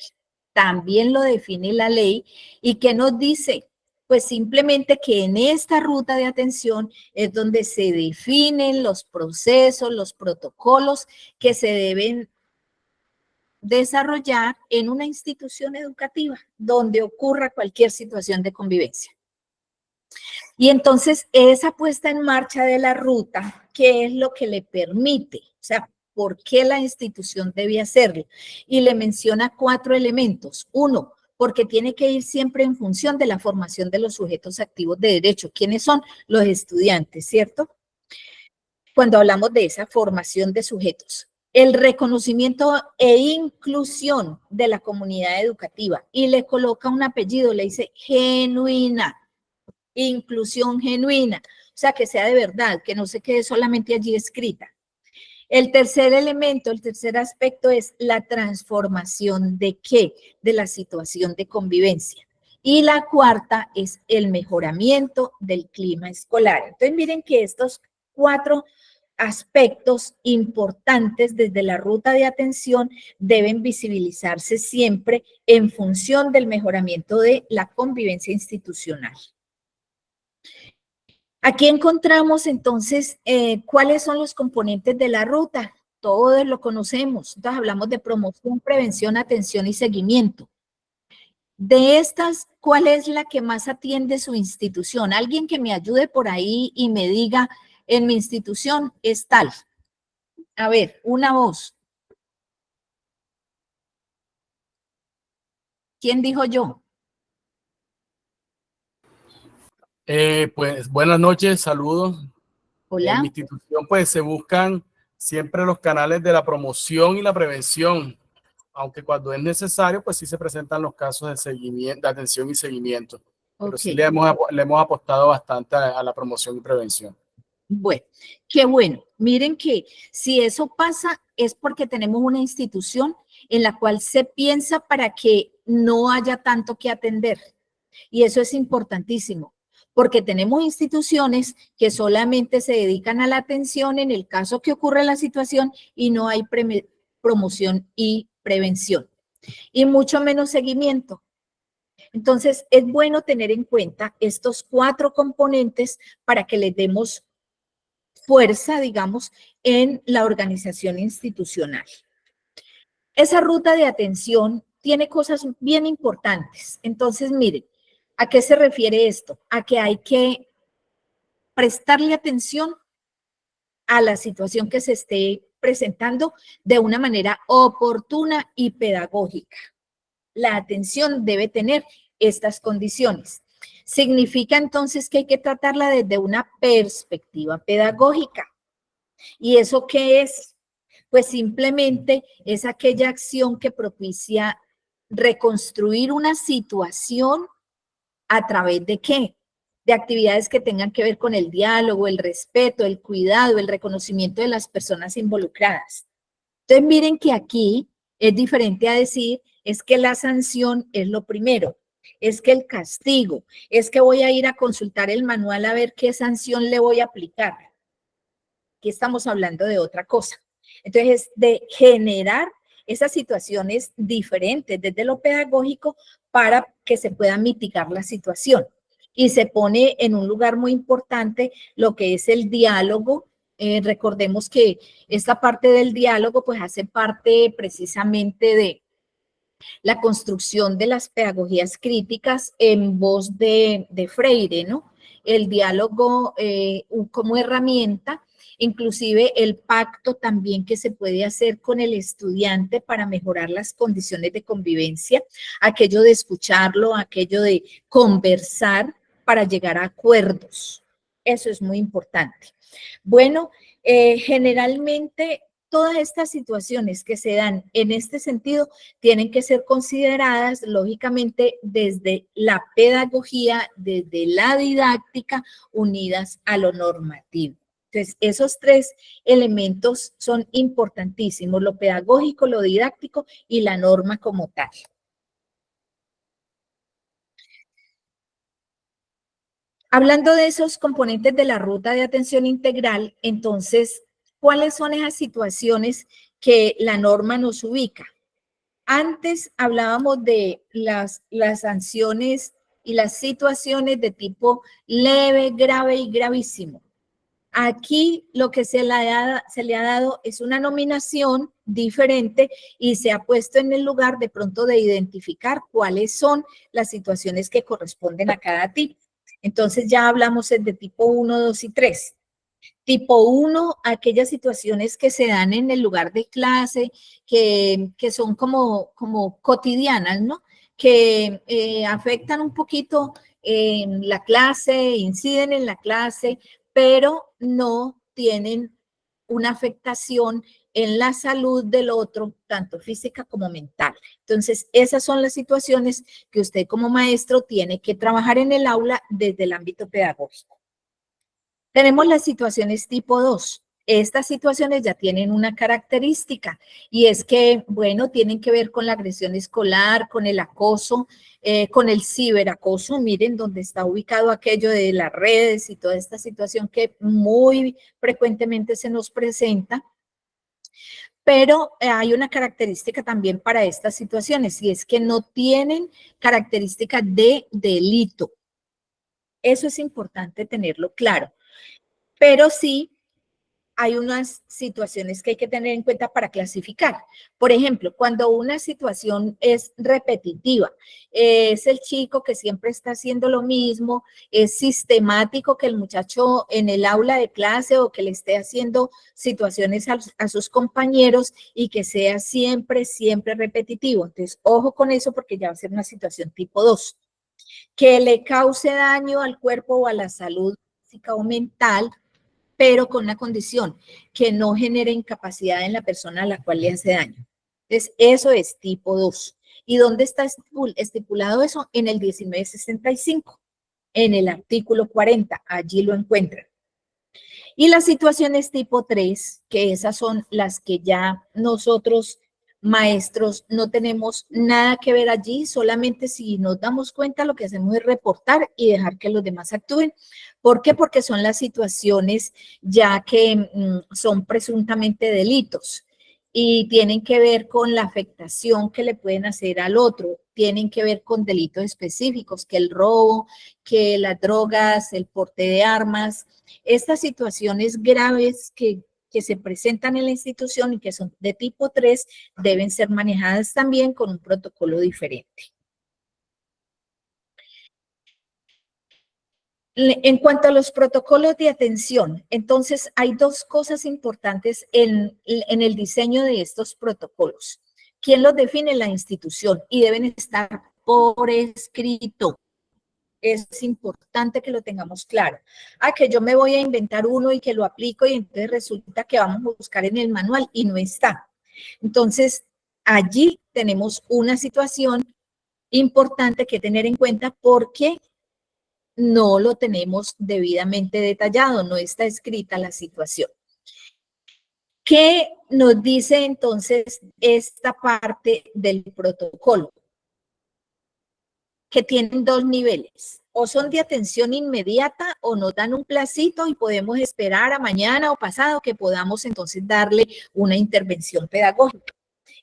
También lo define la ley y ¿qué nos dice? Pues simplemente que en esta ruta de atención es donde se definen los procesos, los protocolos que se deben desarrollar en una institución educativa donde ocurra cualquier situación de convivencia. Y entonces esa puesta en marcha de la ruta, ¿qué es lo que le permite? O sea, ¿por qué la institución debe hacerlo? Y le menciona 4 elementos. 1, porque tiene que ir siempre en función de la formación de los sujetos activos de derecho. ¿Quiénes son? Los estudiantes, ¿cierto? Cuando hablamos de esa formación de sujetos. El reconocimiento e inclusión de la comunidad educativa. Y le coloca un apellido, le dice genuina. Inclusión genuina, o sea, que sea de verdad, que no se quede solamente allí escrita. El tercer elemento, el tercer aspecto es la transformación de ¿qué? De la situación de convivencia. Y la cuarta es el mejoramiento del clima escolar. Entonces, miren que estos 4 aspectos importantes desde la ruta de atención deben visibilizarse siempre en función del mejoramiento de la convivencia institucional. Aquí encontramos entonces cuáles son los componentes de la ruta. Todos lo conocemos. Entonces hablamos de promoción, prevención, atención y seguimiento. De estas, ¿cuál es la que más atiende su institución? Alguien que me ayude por ahí y me diga, en mi institución es tal. A ver, una voz. ¿Quién dijo yo? Pues buenas noches, saludos. En Hola. mi institución pues se buscan siempre los canales de la promoción y la prevención, aunque cuando es necesario pues sí se presentan los casos de seguimiento, de atención y seguimiento. Pero sí Ok. le hemos apostado bastante a la promoción y prevención. Bueno, qué bueno. Miren que si eso pasa es porque tenemos una institución en la cual se piensa para que no haya tanto que atender. Y eso es importantísimo, porque tenemos instituciones que solamente se dedican a la atención en el caso que ocurre la situación y no hay promoción y prevención, y mucho menos seguimiento. Entonces, es bueno tener en cuenta estos 4 componentes para que les demos fuerza, digamos, en la organización institucional. Esa ruta de atención tiene cosas bien importantes. Entonces, miren, ¿a qué se refiere esto? A que hay que prestarle atención a la situación que se esté presentando de una manera oportuna y pedagógica. La atención debe tener estas condiciones. Significa entonces que hay que tratarla desde una perspectiva pedagógica. ¿Y eso qué es? Pues simplemente es aquella acción que propicia reconstruir una situación a través de qué? De actividades que tengan que ver con el diálogo, el respeto, el cuidado, el reconocimiento de las personas involucradas. Entonces miren que aquí es diferente a decir, es que la sanción es lo primero, es que el castigo, es que voy a ir a consultar el manual a ver qué sanción le voy a aplicar. Aquí estamos hablando de otra cosa. Entonces, de generar esas situaciones diferentes desde lo pedagógico para que se pueda mitigar la situación. Y se pone en un lugar muy importante lo que es el diálogo. Recordemos que esta parte del diálogo pues hace parte precisamente de la construcción de las pedagogías críticas en voz de Freire, ¿no? El diálogo como herramienta, inclusive el pacto también que se puede hacer con el estudiante para mejorar las condiciones de convivencia, aquello de escucharlo, aquello de conversar para llegar a acuerdos. Eso es muy importante. Bueno, generalmente todas estas situaciones que se dan en este sentido tienen que ser consideradas, lógicamente, desde la pedagogía, desde la didáctica, unidas a lo normativo. Entonces, esos 3 elementos son importantísimos, lo pedagógico, lo didáctico y la norma como tal. Hablando de esos componentes de la ruta de atención integral, entonces, ¿cuáles son esas situaciones que la norma nos ubica? Antes hablábamos de las sanciones y las situaciones de tipo leve, grave y gravísimo. Aquí lo que se le ha dado es una nominación diferente y se ha puesto en el lugar de pronto de identificar cuáles son las situaciones que corresponden a cada tipo. Entonces ya hablamos de tipo 1, 2 y 3. Tipo 1, aquellas situaciones que se dan en el lugar de clase, que son como cotidianas, ¿no? Que afectan un poquito en la clase, inciden en la clase, pero no tienen una afectación en la salud del otro, tanto física como mental. Entonces, esas son las situaciones que usted como maestro tiene que trabajar en el aula desde el ámbito pedagógico. Tenemos las situaciones tipo 2. Estas situaciones ya tienen una característica y es que, bueno, tienen que ver con la agresión escolar, con el acoso, con el ciberacoso. Miren dónde está ubicado aquello de las redes y toda esta situación que muy frecuentemente se nos presenta. Pero hay una característica también para estas situaciones y es que no tienen característica de delito. Eso es importante tenerlo claro. Pero sí hay unas situaciones que hay que tener en cuenta para clasificar. Por ejemplo, cuando una situación es repetitiva, es el chico que siempre está haciendo lo mismo, es sistemático que el muchacho en el aula de clase o que le esté haciendo situaciones a sus compañeros y que sea siempre, siempre repetitivo. Entonces, ojo con eso porque ya va a ser una situación tipo 2. que le cause daño al cuerpo o a la salud física o mental, pero con una condición, que no genere incapacidad en la persona a la cual le hace daño. Entonces, eso es tipo 2. ¿Y dónde está estipulado eso? En el 1965, en el artículo 40, allí lo encuentran. Y las situaciones tipo 3, que esas son las que ya nosotros, maestros, no tenemos nada que ver allí, solamente si nos damos cuenta lo que hacemos es reportar y dejar que los demás actúen. ¿Por qué? Porque son las situaciones ya que son presuntamente delitos y tienen que ver con la afectación que le pueden hacer al otro, tienen que ver con delitos específicos, que el robo, que las drogas, el porte de armas, estas situaciones graves que se presentan en la institución y que son de tipo 3 deben ser manejadas también con un protocolo diferente. En cuanto a los protocolos de atención, entonces hay dos cosas importantes en el diseño de estos protocolos. ¿Quién los define? La institución, y deben estar por escrito. Es importante que lo tengamos claro. Que yo me voy a inventar uno y que lo aplico y entonces resulta que vamos a buscar en el manual y no está. Entonces, allí tenemos una situación importante que tener en cuenta porque no lo tenemos debidamente detallado, no está escrita la situación. ¿Qué nos dice entonces esta parte del protocolo? Que tienen dos niveles, o son de atención inmediata o nos dan un placito y podemos esperar a mañana o pasado que podamos entonces darle una intervención pedagógica.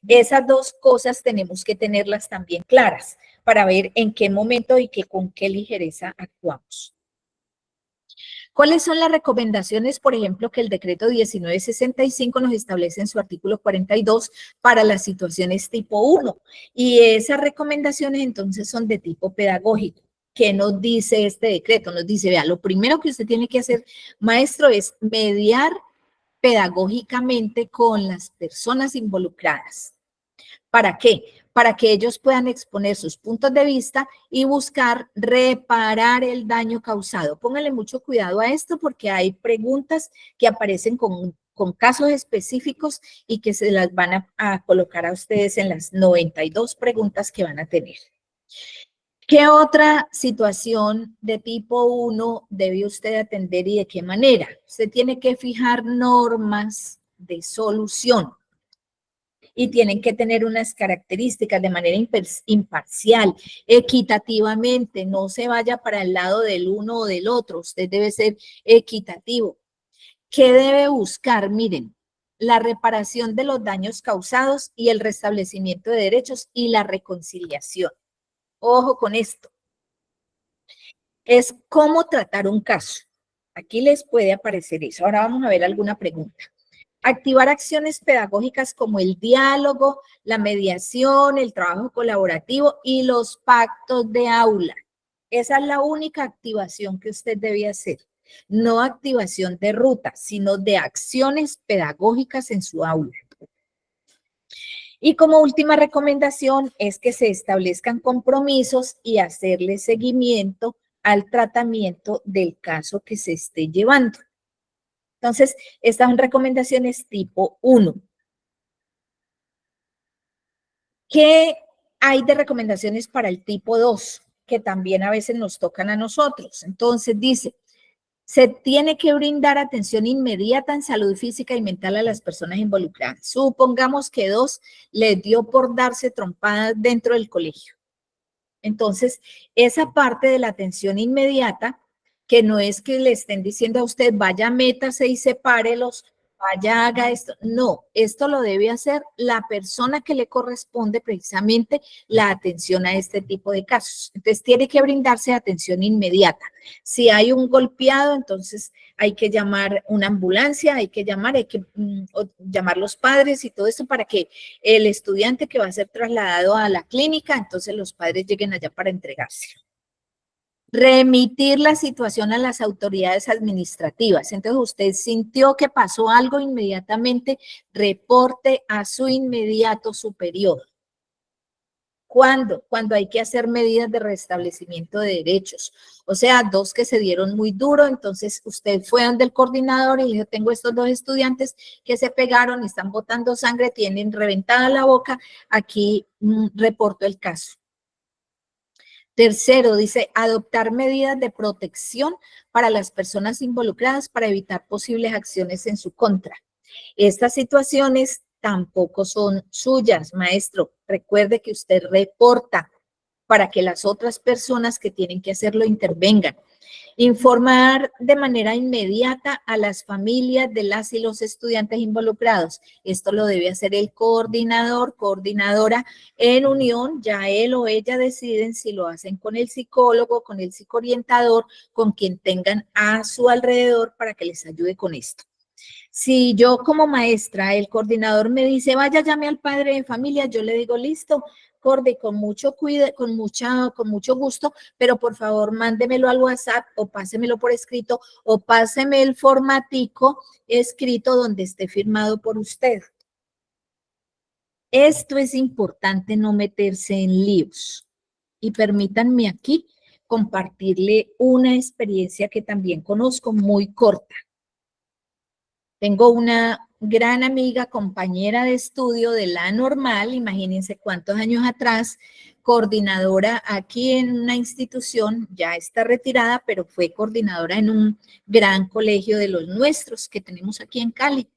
Esas dos cosas tenemos que tenerlas también claras para ver en qué momento y con qué ligereza actuamos. ¿Cuáles son las recomendaciones, por ejemplo, que el decreto 1965 nos establece en su artículo 42 para las situaciones tipo 1? Y esas recomendaciones entonces son de tipo pedagógico. ¿Qué nos dice este decreto? Nos dice, vea, lo primero que usted tiene que hacer, maestro, es mediar pedagógicamente con las personas involucradas. ¿Para qué? Para que ellos puedan exponer sus puntos de vista y buscar reparar el daño causado. Pónganle mucho cuidado a esto porque hay preguntas que aparecen con casos específicos y que se las van a colocar a ustedes en las 92 preguntas que van a tener. ¿Qué otra situación de tipo 1 debe usted atender y de qué manera? Usted tiene que fijar normas de solución. Y tienen que tener unas características de manera imparcial, equitativamente, no se vaya para el lado del uno o del otro, usted debe ser equitativo. ¿Qué debe buscar? Miren, la reparación de los daños causados y el restablecimiento de derechos y la reconciliación. Ojo con esto. Es cómo tratar un caso. Aquí les puede aparecer eso. Ahora vamos a ver alguna pregunta. Activar acciones pedagógicas como el diálogo, la mediación, el trabajo colaborativo y los pactos de aula. Esa es la única activación que usted debe hacer. No activación de ruta, sino de acciones pedagógicas en su aula. Y como última recomendación es que se establezcan compromisos y hacerle seguimiento al tratamiento del caso que se esté llevando. Entonces, estas son recomendaciones tipo 1. ¿Qué hay de recomendaciones para el tipo 2? Que también a veces nos tocan a nosotros. Entonces, dice, se tiene que brindar atención inmediata en salud física y mental a las personas involucradas. Supongamos que 2 les dio por darse trompadas dentro del colegio. Entonces, esa parte de la atención inmediata, que no es que le estén diciendo a usted, vaya, métase y sepárelos, vaya, haga esto. No, esto lo debe hacer la persona que le corresponde precisamente la atención a este tipo de casos. Entonces, tiene que brindarse atención inmediata. Si hay un golpeado, entonces hay que llamar una ambulancia, hay que llamar los padres y todo eso para que el estudiante que va a ser trasladado a la clínica, entonces los padres lleguen allá para entregarse. Remitir la situación a las autoridades administrativas. Entonces, usted sintió que pasó algo inmediatamente, reporte a su inmediato superior. ¿Cuándo? Cuando hay que hacer medidas de restablecimiento de derechos. O sea, dos que se dieron muy duro, entonces usted fue donde el coordinador y le dijo, tengo estos dos estudiantes que se pegaron, están botando sangre, tienen reventada la boca, aquí reporto el caso. Tercero, dice, adoptar medidas de protección para las personas involucradas para evitar posibles acciones en su contra. Estas situaciones tampoco son suyas, maestro. Recuerde que usted reporta para que las otras personas que tienen que hacerlo intervengan. Informar de manera inmediata a las familias de las y los estudiantes involucrados. Esto lo debe hacer el coordinador, coordinadora, en unión, ya él o ella deciden si lo hacen con el psicólogo, con el psicoorientador, con quien tengan a su alrededor para que les ayude con esto. Si yo como maestra, el coordinador me dice, vaya, llame al padre de familia, yo le digo, listo, Cordy, con mucho cuidado, con mucho gusto, pero por favor mándemelo al WhatsApp o pásemelo por escrito o páseme el formatico escrito donde esté firmado por usted. Esto es importante, no meterse en líos. Y permítanme aquí compartirle una experiencia que también conozco muy corta. Tengo una gran amiga, compañera de estudio de la normal, imagínense cuántos años atrás, coordinadora aquí en una institución, ya está retirada, pero fue coordinadora en un gran colegio de los nuestros que tenemos aquí en Cali.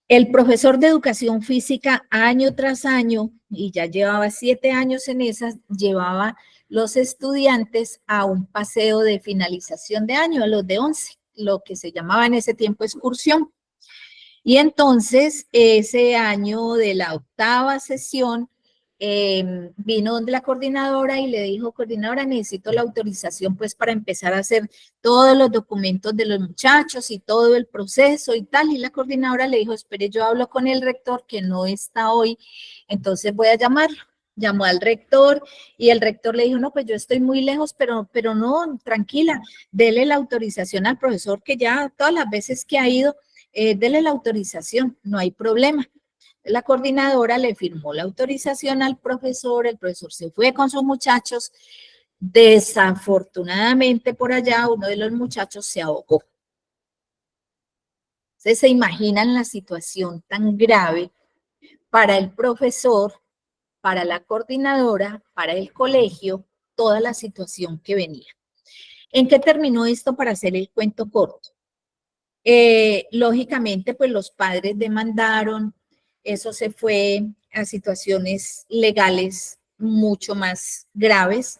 El profesor de educación física año tras año, y ya llevaba 7 años en esas, llevaba los estudiantes a un paseo de finalización de año, a los de 11. Lo que se llamaba en ese tiempo excursión. Y entonces, ese año de la 8ª sesión, vino donde la coordinadora y le dijo, coordinadora, necesito la autorización pues para empezar a hacer todos los documentos de los muchachos y todo el proceso y tal. Y la coordinadora le dijo, espere, yo hablo con el rector que no está hoy, entonces voy a llamarlo. Llamó al rector y el rector le dijo, no, pues yo estoy muy lejos, pero no, tranquila, dele la autorización al profesor que ya todas las veces que ha ido, dele la autorización, no hay problema. La coordinadora le firmó la autorización al profesor, el profesor se fue con sus muchachos, desafortunadamente por allá uno de los muchachos se ahogó. Entonces se imaginan la situación tan grave para el profesor, para la coordinadora, para el colegio, toda la situación que venía. ¿En qué terminó esto para hacer el cuento corto? Lógicamente, pues los padres demandaron, eso se fue a situaciones legales mucho más graves.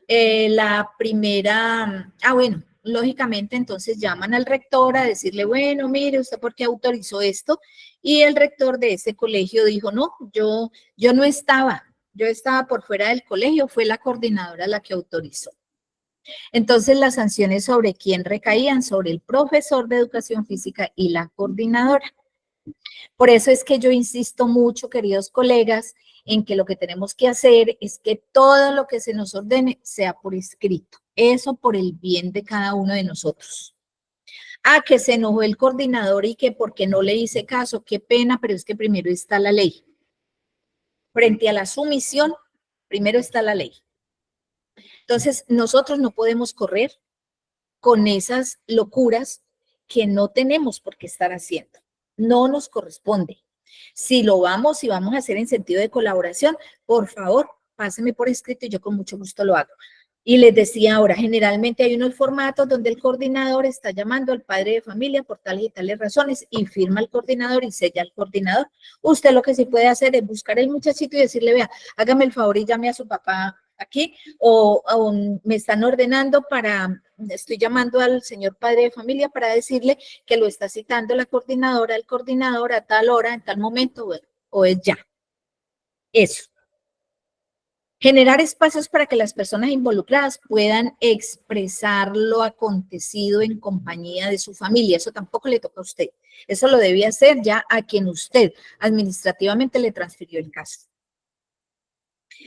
La primera, bueno, lógicamente entonces llaman al rector a decirle, bueno, mire, ¿usted por qué autorizó esto? Y el rector de ese colegio dijo, no, yo no estaba, yo estaba por fuera del colegio, fue la coordinadora la que autorizó. Entonces las sanciones sobre quién recaían, sobre el profesor de educación física y la coordinadora. Por eso es que yo insisto mucho, queridos colegas, en que lo que tenemos que hacer es que todo lo que se nos ordene sea por escrito. Eso por el bien de cada uno de nosotros. Que se enojó el coordinador y que porque no le hice caso, qué pena, pero es que primero está la ley. Frente a la sumisión, primero está la ley. Entonces, nosotros no podemos correr con esas locuras que no tenemos por qué estar haciendo. No nos corresponde. Si lo vamos a hacer en sentido de colaboración, por favor, páseme por escrito y yo con mucho gusto lo hago. Y les decía ahora, generalmente hay unos formatos donde el coordinador está llamando al padre de familia por tales y tales razones y firma el coordinador y sella al coordinador. Usted lo que sí puede hacer es buscar al muchachito y decirle, vea, hágame el favor y llame a su papá aquí o me están ordenando estoy llamando al señor padre de familia para decirle que lo está citando la coordinadora, el coordinador a tal hora, en tal momento o es ya. Eso. Generar espacios para que las personas involucradas puedan expresar lo acontecido en compañía de su familia. Eso tampoco le toca a usted. Eso lo debía hacer ya a quien usted administrativamente le transfirió el caso.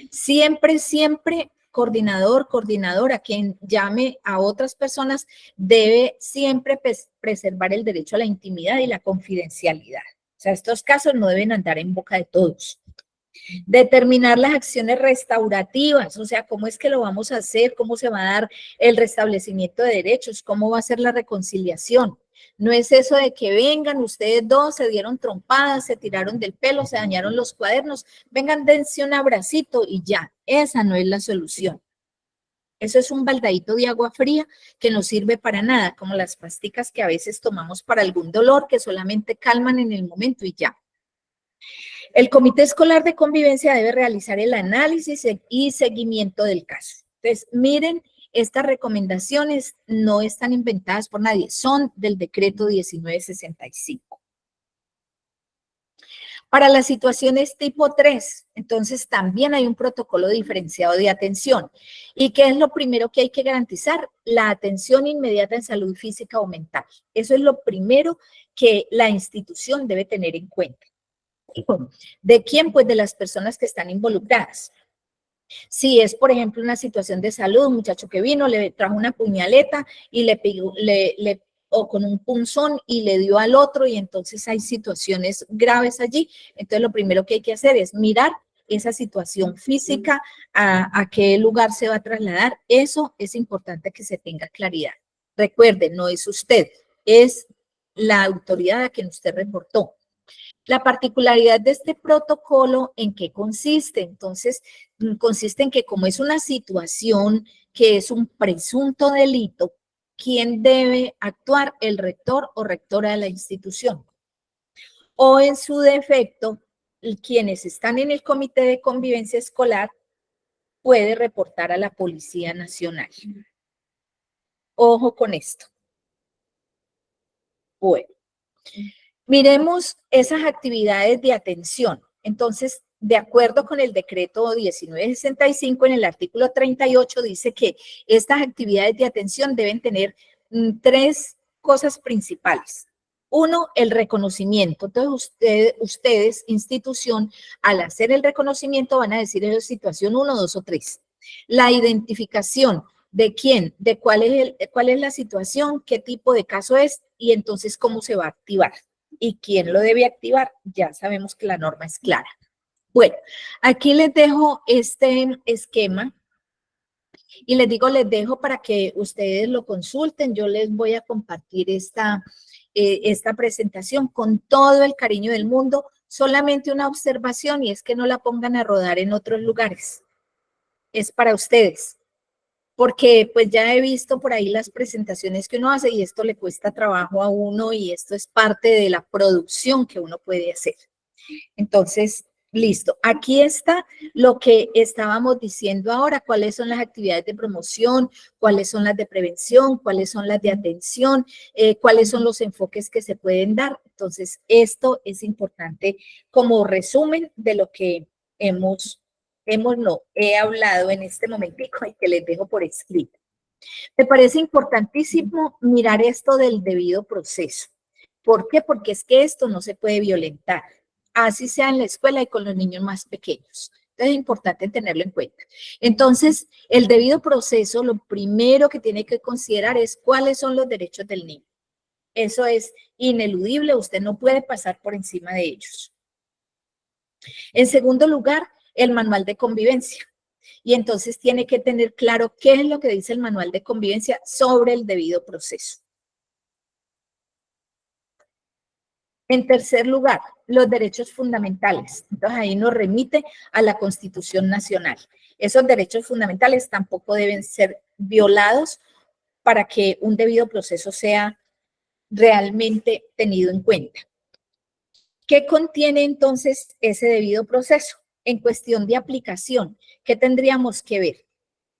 Siempre, coordinador, coordinadora, quien llame a otras personas, debe siempre preservar el derecho a la intimidad y la confidencialidad. O sea, estos casos no deben andar en boca de todos. Determinar las acciones restaurativas, o sea, cómo es que lo vamos a hacer, cómo se va a dar el restablecimiento de derechos, cómo va a ser la reconciliación. No es eso de que vengan ustedes dos, se dieron trompadas, se tiraron del pelo, se dañaron los cuadernos, vengan, dense un abracito y ya. Esa no es la solución. Eso es un baldadito de agua fría que no sirve para nada, como las pasticas que a veces tomamos para algún dolor que solamente calman en el momento y ya. El Comité Escolar de Convivencia debe realizar el análisis y seguimiento del caso. Entonces, miren, estas recomendaciones no están inventadas por nadie, son del decreto 1965. Para las situaciones tipo 3, entonces también hay un protocolo diferenciado de atención. ¿Y qué es lo primero que hay que garantizar? La atención inmediata en salud física o mental. Eso es lo primero que la institución debe tener en cuenta. ¿De quién? Pues de las personas que están involucradas. Si es, por ejemplo, una situación de salud, un muchacho que vino, le trajo una puñaleta y le pegó, o con un punzón y le dio al otro y entonces hay situaciones graves allí. Entonces lo primero que hay que hacer es mirar esa situación física, a qué lugar se va a trasladar. Eso es importante que se tenga claridad. Recuerden, no es usted, es la autoridad a quien usted reportó. La particularidad de este protocolo, ¿en qué consiste? Entonces, consiste en que como es una situación que es un presunto delito, ¿quién debe actuar? El rector o rectora de la institución. O en su defecto, quienes están en el Comité de Convivencia Escolar puede reportar a la Policía Nacional. Ojo con esto. Bueno. Miremos esas actividades de atención. Entonces, de acuerdo con el decreto 1965, en el artículo 38 dice que estas actividades de atención deben tener tres cosas principales. Uno, el reconocimiento. Entonces, ustedes, institución, al hacer el reconocimiento van a decir esa situación 1, 2 o 3. La identificación. ¿De quién? ¿De cuál es la situación? ¿Qué tipo de caso es? Y entonces, ¿cómo se va a activar? ¿Y quién lo debe activar? Ya sabemos que la norma es clara. Bueno, aquí les dejo este esquema y les digo, les dejo para que ustedes lo consulten. Yo les voy a compartir esta presentación con todo el cariño del mundo. Solamente una observación y es que no la pongan a rodar en otros lugares. Es para ustedes. Porque pues ya he visto por ahí las presentaciones que uno hace y esto le cuesta trabajo a uno y esto es parte de la producción que uno puede hacer. Entonces, listo. Aquí está lo que estábamos diciendo ahora, cuáles son las actividades de promoción, cuáles son las de prevención, cuáles son las de atención, cuáles son los enfoques que se pueden dar. Entonces, esto es importante como resumen de lo que he hablado en este momentico y que les dejo por escrito. Me parece importantísimo mirar esto del debido proceso. ¿Por qué? Porque es que esto no se puede violentar, así sea en la escuela y con los niños más pequeños. Entonces es importante tenerlo en cuenta. Entonces, el debido proceso, lo primero que tiene que considerar es cuáles son los derechos del niño. Eso es ineludible, usted no puede pasar por encima de ellos. En segundo lugar, el manual de convivencia. Y entonces tiene que tener claro qué es lo que dice el manual de convivencia sobre el debido proceso. En tercer lugar, los derechos fundamentales. Entonces ahí nos remite a la Constitución Nacional. Esos derechos fundamentales tampoco deben ser violados para que un debido proceso sea realmente tenido en cuenta. ¿Qué contiene entonces ese debido proceso? En cuestión de aplicación, ¿qué tendríamos que ver?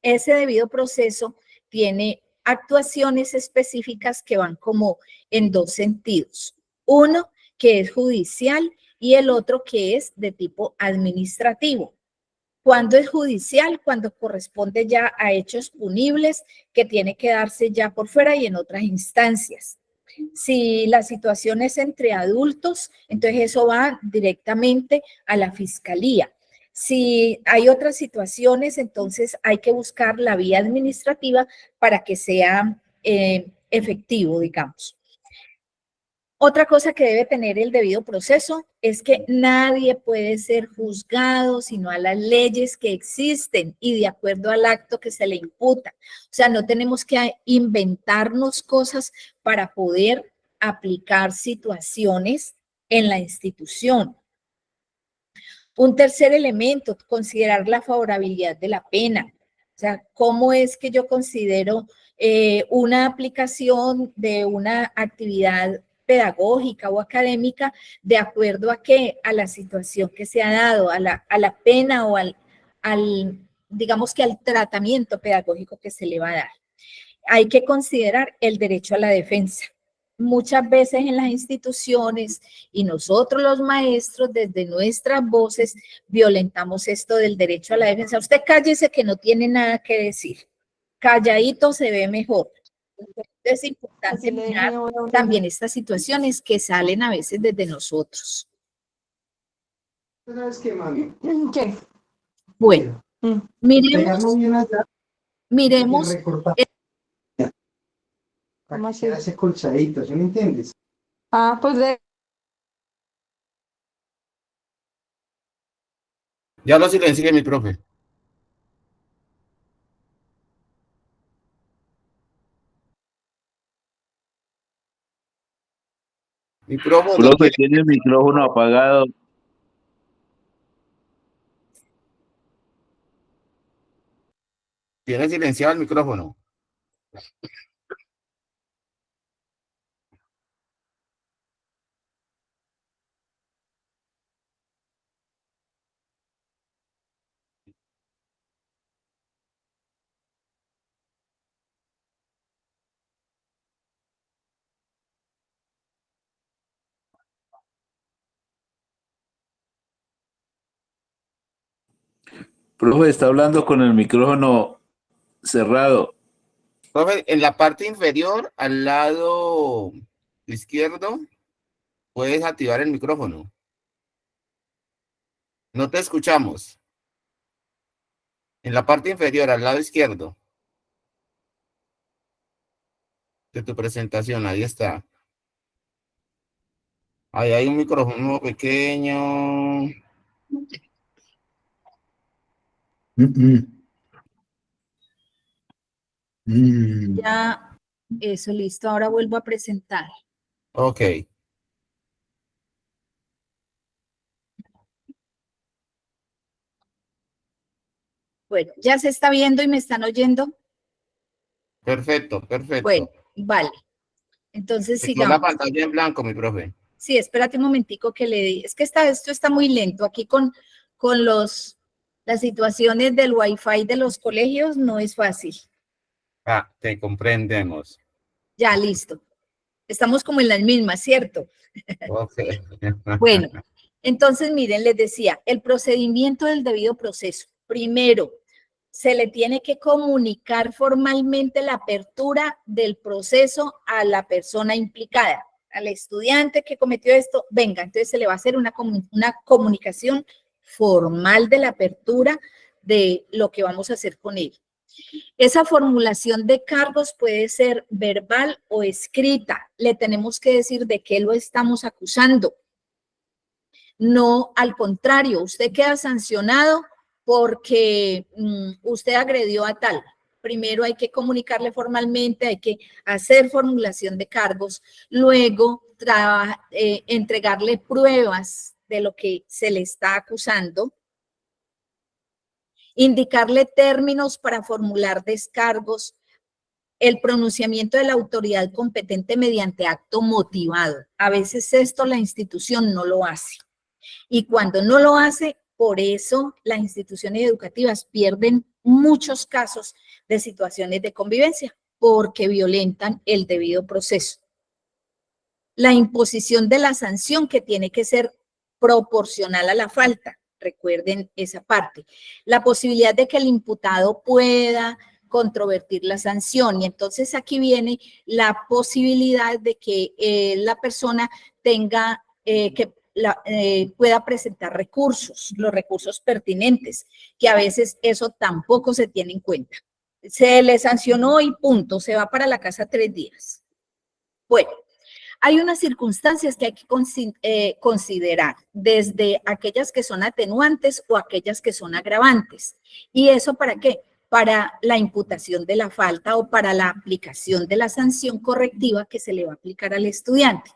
Ese debido proceso tiene actuaciones específicas que van como en dos sentidos. Uno, que es judicial, y el otro que es de tipo administrativo. ¿Cuándo es judicial? Cuando corresponde ya a hechos punibles que tiene que darse ya por fuera y en otras instancias. Si la situación es entre adultos, entonces eso va directamente a la fiscalía. Si hay otras situaciones, entonces hay que buscar la vía administrativa para que sea efectivo, digamos. Otra cosa que debe tener el debido proceso es que nadie puede ser juzgado sino a las leyes que existen y de acuerdo al acto que se le imputa. O sea, no tenemos que inventarnos cosas para poder aplicar situaciones en la institución. Un tercer elemento, considerar la favorabilidad de la pena. O sea, ¿cómo es que yo considero una aplicación de una actividad pedagógica o académica de acuerdo a qué? A la situación que se ha dado, a la pena o digamos que al tratamiento pedagógico que se le va a dar. Hay que considerar el derecho a la defensa. Muchas veces en las instituciones y nosotros los maestros desde nuestras voces violentamos esto del derecho a la defensa. Usted cállese que no tiene nada que decir. Calladito se ve mejor. Es importante mirar también estas situaciones que salen a veces desde nosotros. ¿Sabes qué, mami? ¿Qué? Bueno, Pegarlo bien allá, miremos. recortar. Para que quede ese colchadito, ¿sí me entiendes? Ah, pues Ya lo silencié, mi profe. Micrófono. Profe, tiene el micrófono apagado. Tiene silenciado el micrófono. Profe, está hablando con el micrófono cerrado. Profe, en la parte inferior, al lado izquierdo, puedes activar el micrófono. No te escuchamos. En la parte inferior, al lado izquierdo de tu presentación, ahí está. Ahí hay un micrófono pequeño. Ya, eso listo. Ahora vuelvo a presentar. Ok. Bueno, ¿ya se está viendo y me están oyendo? Perfecto, perfecto. Bueno, vale. Entonces Se quedó la sigamos. pantalla en blanco, mi profe. Sí, espérate un momentico que le di. Es que esto está muy lento. Aquí con las situaciones del Wi-Fi de los colegios no es fácil. Ah, te comprendemos. Ya, listo. Estamos como en las mismas, ¿cierto? Ok. Bueno, entonces miren, les decía, el procedimiento del debido proceso. Primero, se le tiene que comunicar formalmente la apertura del proceso a la persona implicada, al estudiante que cometió esto. Venga, entonces se le va a hacer una comunicación formal de la apertura de lo que vamos a hacer con él. Esa formulación de cargos puede ser verbal o escrita. Le tenemos que decir de qué lo estamos acusando. No, al contrario, usted queda sancionado porque usted agredió a tal. Primero hay que comunicarle formalmente, hay que hacer formulación de cargos, luego entregarle pruebas de lo que se le está acusando, indicarle términos para formular descargos, el pronunciamiento de la autoridad competente mediante acto motivado. A veces esto la institución no lo hace. Y cuando no lo hace, por eso las instituciones educativas pierden muchos casos de situaciones de convivencia, porque violentan el debido proceso. La imposición de la sanción, que tiene que ser proporcional a la falta. Recuerden esa parte. La posibilidad de que el imputado pueda controvertir la sanción. Y entonces aquí viene la posibilidad de que la persona tenga pueda presentar recursos, los recursos pertinentes, que a veces eso tampoco se tiene en cuenta. Se le sancionó y punto, se va para la casa 3 días. Bueno, Hay unas circunstancias que hay que considerar, desde aquellas que son atenuantes o aquellas que son agravantes. ¿Y eso para qué? Para la imputación de la falta o para la aplicación de la sanción correctiva que se le va a aplicar al estudiante.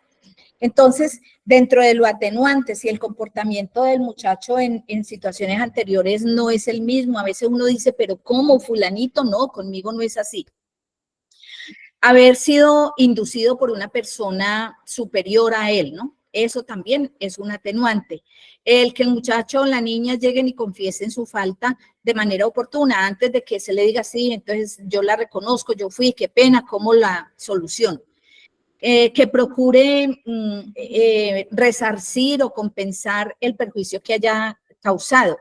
Entonces, dentro de lo atenuante, si el comportamiento del muchacho en situaciones anteriores no es el mismo, a veces uno dice, pero ¿cómo, fulanito? No, conmigo no es así. Haber sido inducido por una persona superior a él, ¿no? Eso también es un atenuante. El que el muchacho o la niña lleguen y confiesen su falta de manera oportuna, antes de que se le diga, sí, entonces yo la reconozco, yo fui, qué pena, ¿cómo la soluciono? Que procure resarcir o compensar el perjuicio que haya causado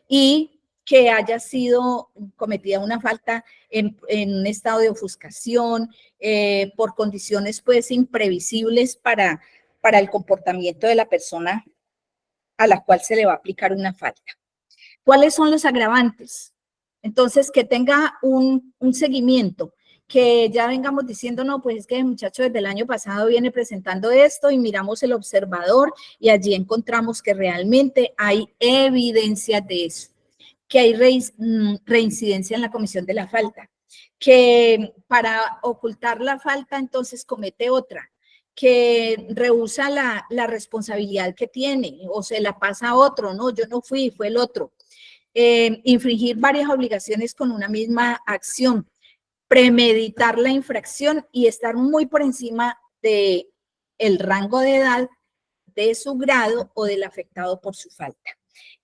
y que haya sido cometida una falta en un estado de ofuscación, por condiciones pues imprevisibles para el comportamiento de la persona a la cual se le va a aplicar una falta. ¿Cuáles son los agravantes? Entonces, que tenga un seguimiento, que ya vengamos diciendo, no, pues es que el muchacho desde el año pasado viene presentando esto y miramos el observador y allí encontramos que realmente hay evidencia de eso, que hay reincidencia en la comisión de la falta, que para ocultar la falta entonces comete otra, que rehúsa la responsabilidad que tiene o se la pasa a otro, no, yo no fui, fue el otro. Infringir varias obligaciones con una misma acción, premeditar la infracción y estar muy por encima de el rango de edad, de su grado o del afectado por su falta.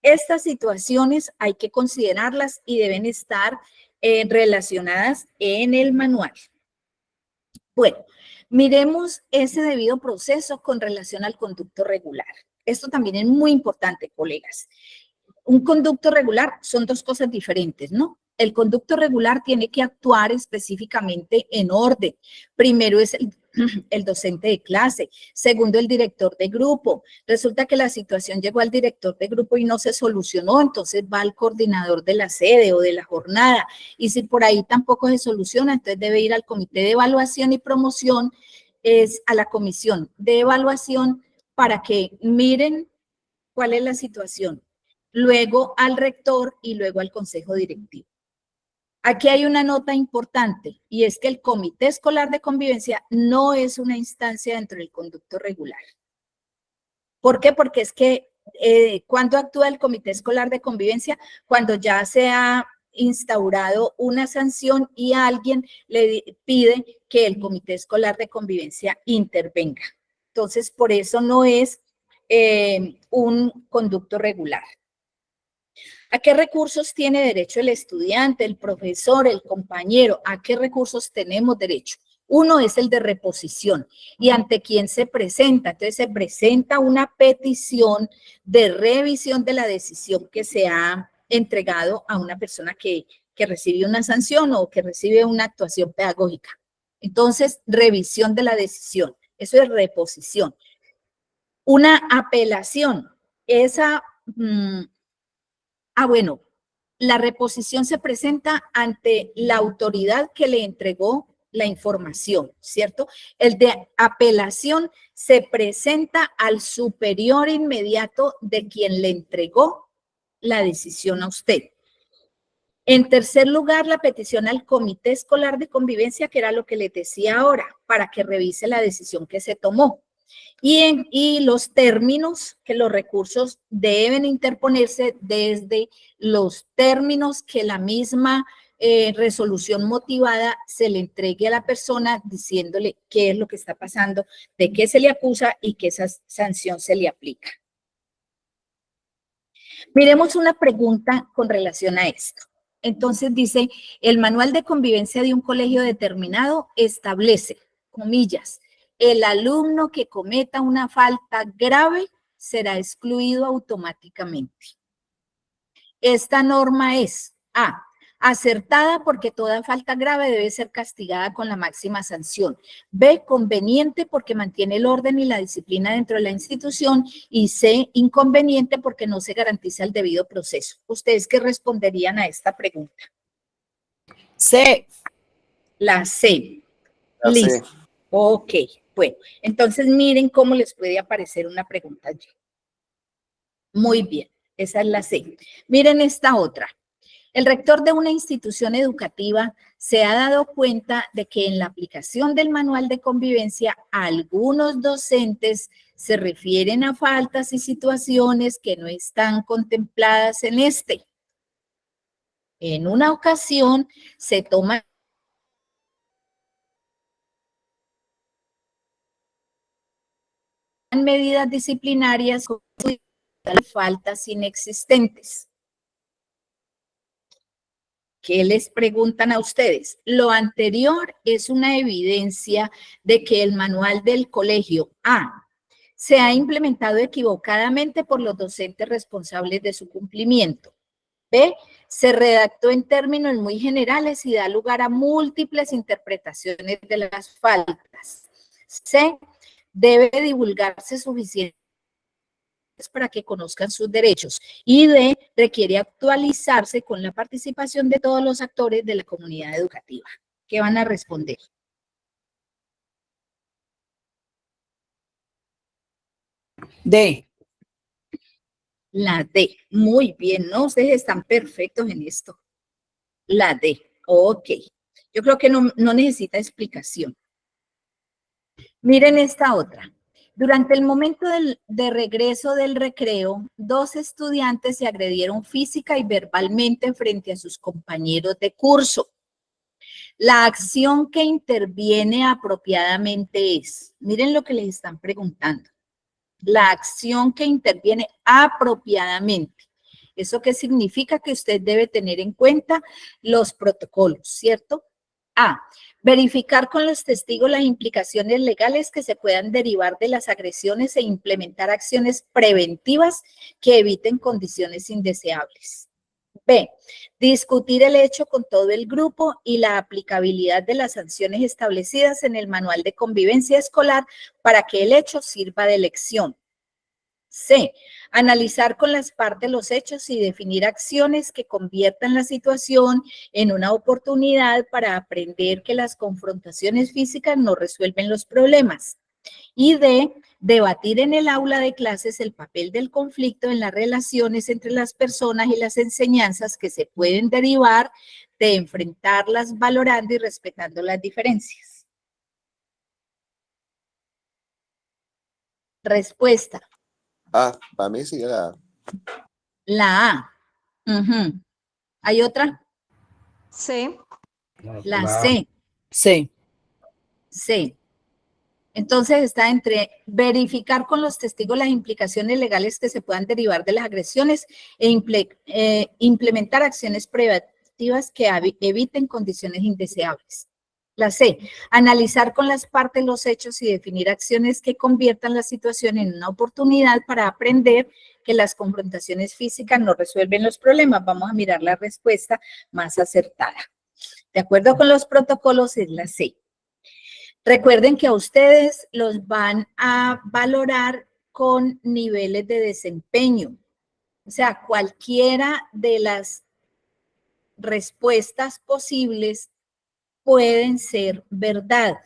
Estas situaciones hay que considerarlas y deben estar relacionadas en el manual. Bueno, miremos ese debido proceso con relación al conducto regular. Esto también es muy importante, colegas. Un conducto regular son dos cosas diferentes, ¿no? El conducto regular tiene que actuar específicamente en orden. Primero es el docente de clase, segundo el director de grupo. Resulta que la situación llegó al director de grupo y no se solucionó, entonces va al coordinador de la sede o de la jornada. Y si por ahí tampoco se soluciona, entonces debe ir al comité de evaluación y promoción, es a la comisión de evaluación para que miren cuál es la situación. Luego al rector y luego al consejo directivo. Aquí hay una nota importante y es que el comité escolar de convivencia no es una instancia dentro del conducto regular. ¿Por qué? Porque es que ¿cuándo actúa el comité escolar de convivencia? Cuando ya se ha instaurado una sanción y alguien le pide que el comité escolar de convivencia intervenga. Entonces, por eso no es un conducto regular. ¿A qué recursos tiene derecho el estudiante, el profesor, el compañero? ¿A qué recursos tenemos derecho? Uno es el de reposición. ¿Y ante quién se presenta? Entonces se presenta una petición de revisión de la decisión que se ha entregado a una persona que recibe una sanción o que recibe una actuación pedagógica. Entonces, revisión de la decisión. Eso es reposición. Una apelación. Esa... bueno, la reposición se presenta ante la autoridad que le entregó la información, ¿cierto? El de apelación se presenta al superior inmediato de quien le entregó la decisión a usted. En tercer lugar, la petición al comité escolar de convivencia, que era lo que les decía ahora, para que revise la decisión que se tomó. Y los términos, que los recursos deben interponerse desde los términos que la misma resolución motivada se le entregue a la persona diciéndole qué es lo que está pasando, de qué se le acusa y qué esa sanción se le aplica. Miremos una pregunta con relación a esto. Entonces dice, el manual de convivencia de un colegio determinado establece, comillas, el alumno que cometa una falta grave será excluido automáticamente. Esta norma es A, acertada porque toda falta grave debe ser castigada con la máxima sanción. B, conveniente porque mantiene el orden y la disciplina dentro de la institución. Y C, inconveniente porque no se garantiza el debido proceso. ¿Ustedes qué responderían a esta pregunta? C. La C. La C. Listo. Ok. Bueno, entonces miren cómo les puede aparecer una pregunta allí. Muy bien, esa es la C. Miren esta otra. El rector de una institución educativa se ha dado cuenta de que en la aplicación del manual de convivencia algunos docentes se refieren a faltas y situaciones que no están contempladas en este. En una ocasión se toman medidas disciplinarias con faltas inexistentes. ¿Qué les preguntan a ustedes? Lo anterior es una evidencia de que el manual del colegio A se ha implementado equivocadamente por los docentes responsables de su cumplimiento. B, se redactó en términos muy generales y da lugar a múltiples interpretaciones de las faltas. C, debe divulgarse suficiente para que conozcan sus derechos. Y D, requiere actualizarse con la participación de todos los actores de la comunidad educativa. ¿Qué van a responder? D. La D. Muy bien, ¿no? Ustedes están perfectos en esto. La D. Ok. Yo creo que no necesita explicación. Miren esta otra. Durante el momento de regreso del recreo, 2 estudiantes se agredieron física y verbalmente frente a sus compañeros de curso. La acción que interviene apropiadamente es, miren lo que les están preguntando. La acción que interviene apropiadamente. ¿Eso qué significa? Que usted debe tener en cuenta los protocolos, ¿cierto? A, verificar con los testigos las implicaciones legales que se puedan derivar de las agresiones e implementar acciones preventivas que eviten condiciones indeseables. B, discutir el hecho con todo el grupo y la aplicabilidad de las sanciones establecidas en el manual de convivencia escolar para que el hecho sirva de lección. C, analizar con las partes los hechos y definir acciones que conviertan la situación en una oportunidad para aprender que las confrontaciones físicas no resuelven los problemas. Y D, debatir en el aula de clases el papel del conflicto en las relaciones entre las personas y las enseñanzas que se pueden derivar de enfrentarlas valorando y respetando las diferencias. Respuesta. Para mí sí era A. La A. ¿Hay otra? C. La C. C. C. Entonces está entre verificar con los testigos las implicaciones legales que se puedan derivar de las agresiones e implementar acciones preventivas que eviten condiciones indeseables. La C, analizar con las partes los hechos y definir acciones que conviertan la situación en una oportunidad para aprender que las confrontaciones físicas no resuelven los problemas. Vamos a mirar la respuesta más acertada. De acuerdo con los protocolos es la C. Recuerden que a ustedes los van a valorar con niveles de desempeño. O sea, cualquiera de las respuestas posibles pueden ser verdad,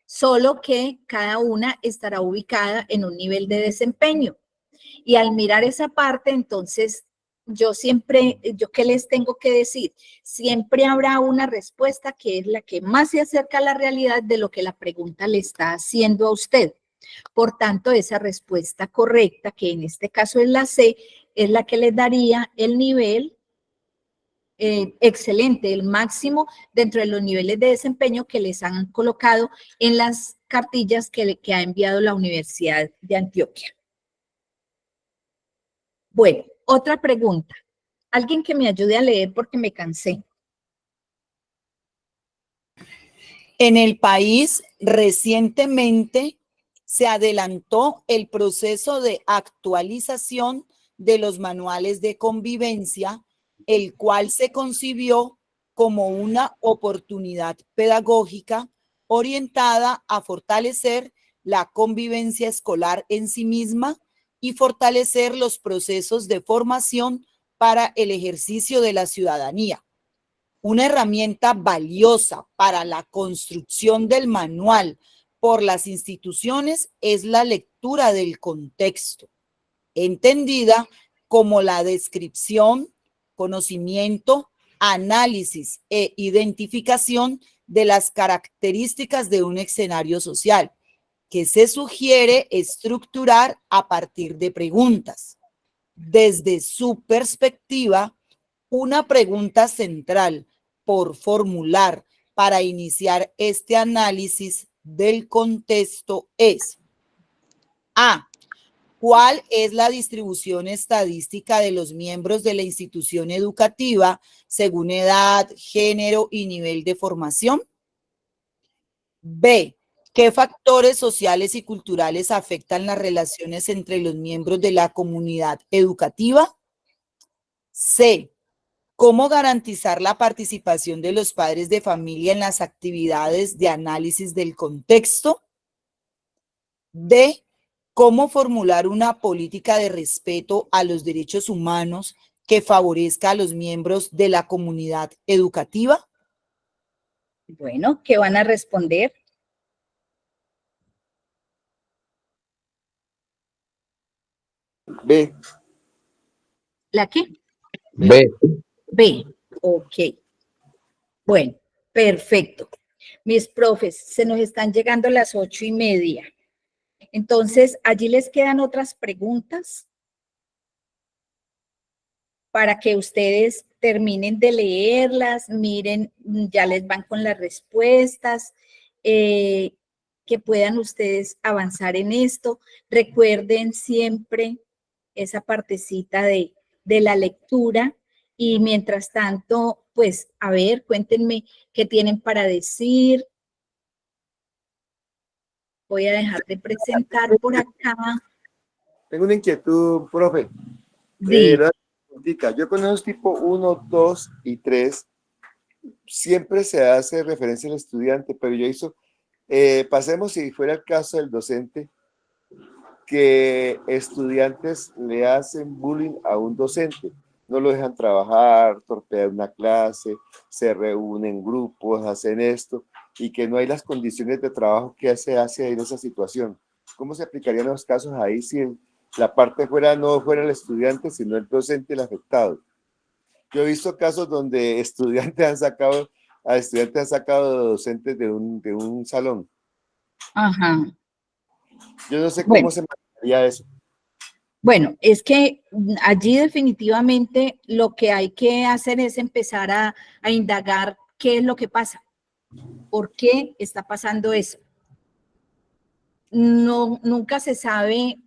solo que cada una estará ubicada en un nivel de desempeño. Y al mirar esa parte, entonces, yo ¿qué les tengo que decir? Siempre habrá una respuesta que es la que más se acerca a la realidad de lo que la pregunta le está haciendo a usted. Por tanto, esa respuesta correcta, que en este caso es la C, es la que les daría el nivel excelente, el máximo dentro de los niveles de desempeño que les han colocado en las cartillas que ha enviado la Universidad de Antioquia. Bueno, otra pregunta. Alguien que me ayude a leer porque me cansé. En el país recientemente se adelantó el proceso de actualización de los manuales de convivencia, el cual se concibió como una oportunidad pedagógica orientada a fortalecer la convivencia escolar en sí misma y fortalecer los procesos de formación para el ejercicio de la ciudadanía. Una herramienta valiosa para la construcción del manual por las instituciones es la lectura del contexto, entendida como la descripción, conocimiento, análisis e identificación de las características de un escenario social, que se sugiere estructurar a partir de preguntas. Desde su perspectiva, una pregunta central por formular para iniciar este análisis del contexto es: A. ¿Cuál es la distribución estadística de los miembros de la institución educativa según edad, género y nivel de formación? B. ¿Qué factores sociales y culturales afectan las relaciones entre los miembros de la comunidad educativa? C. ¿Cómo garantizar la participación de los padres de familia en las actividades de análisis del contexto? D. ¿Cómo formular una política de respeto a los derechos humanos que favorezca a los miembros de la comunidad educativa? Bueno, ¿qué van a responder? B. ¿La qué? B. B. Ok. Bueno, perfecto. Mis profes, se nos están llegando las 8:30. Entonces, allí les quedan otras preguntas para que ustedes terminen de leerlas, miren, ya les van con las respuestas, que puedan ustedes avanzar en esto. Recuerden siempre esa partecita de la lectura y mientras tanto, pues, a ver, cuéntenme qué tienen para decir. Voy a dejar de presentar por acá. Tengo una inquietud, profe. Sí. Yo con esos tipo 1, 2 y 3 siempre se hace referencia al estudiante, pero yo pasemos si fuera el caso del docente, que estudiantes le hacen bullying a un docente, no lo dejan trabajar, torpean una clase, se reúnen en grupos, hacen esto, y que no hay las condiciones de trabajo que se hace en esa situación. ¿Cómo se aplicarían los casos ahí si la parte no fuera el estudiante, sino el docente el afectado? Yo he visto casos donde estudiantes han sacado docentes de un salón. Ajá. Yo no sé cómo se manejaría eso. Bueno, es que allí definitivamente lo que hay que hacer es empezar a indagar qué es lo que pasa, por qué está pasando eso. No, nunca se sabe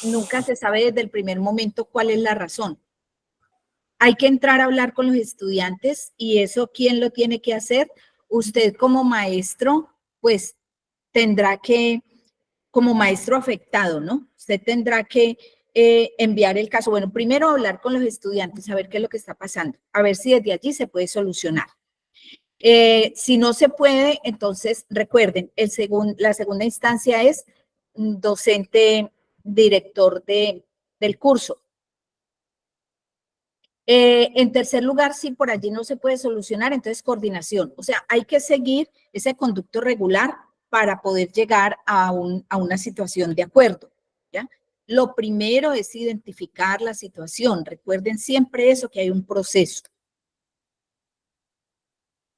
desde el primer momento cuál es la razón. Hay que entrar a hablar con los estudiantes y eso, ¿quién lo tiene que hacer? Usted como maestro, pues tendrá que, como maestro afectado, ¿no? Usted tendrá que enviar el caso. Bueno, primero hablar con los estudiantes, a ver qué es lo que está pasando, a ver si desde allí se puede solucionar. Si no se puede, entonces recuerden, la segunda instancia es docente, director del curso. En tercer lugar, si por allí no se puede solucionar, entonces coordinación. O sea, hay que seguir ese conducto regular para poder llegar a una situación de acuerdo, ¿ya? Lo primero es identificar la situación. Recuerden siempre eso, que hay un proceso.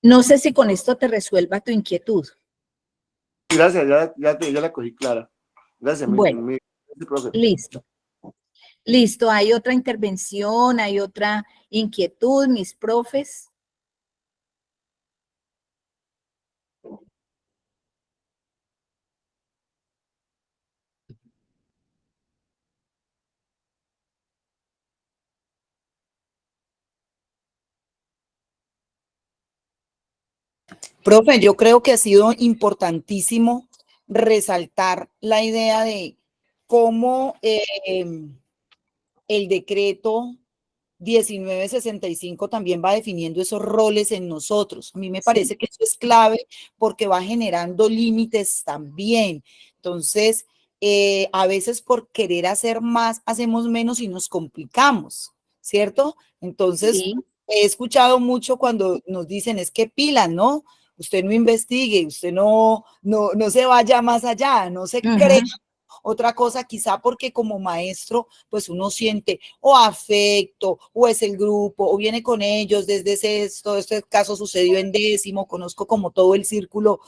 No sé si con esto te resuelva tu inquietud. Gracias, ya la cogí clara. Gracias. Bueno, listo. Listo, hay otra intervención, hay otra inquietud, mis profes. Profe, yo creo que ha sido importantísimo resaltar la idea de cómo el decreto 1965 también va definiendo esos roles en nosotros. A mí me parece que eso es clave porque va generando límites también. Entonces, a veces por querer hacer más, hacemos menos y nos complicamos, ¿cierto? Entonces, Sí. he escuchado mucho cuando nos dicen, es que pilas, ¿no? usted no investigue, usted no se vaya más allá, no se Ujú. cree otra cosa, quizá porque como maestro, pues uno siente o afecto, o es el grupo, o viene con ellos desde sexto, este caso sucedió en 10º, conozco como todo el círculo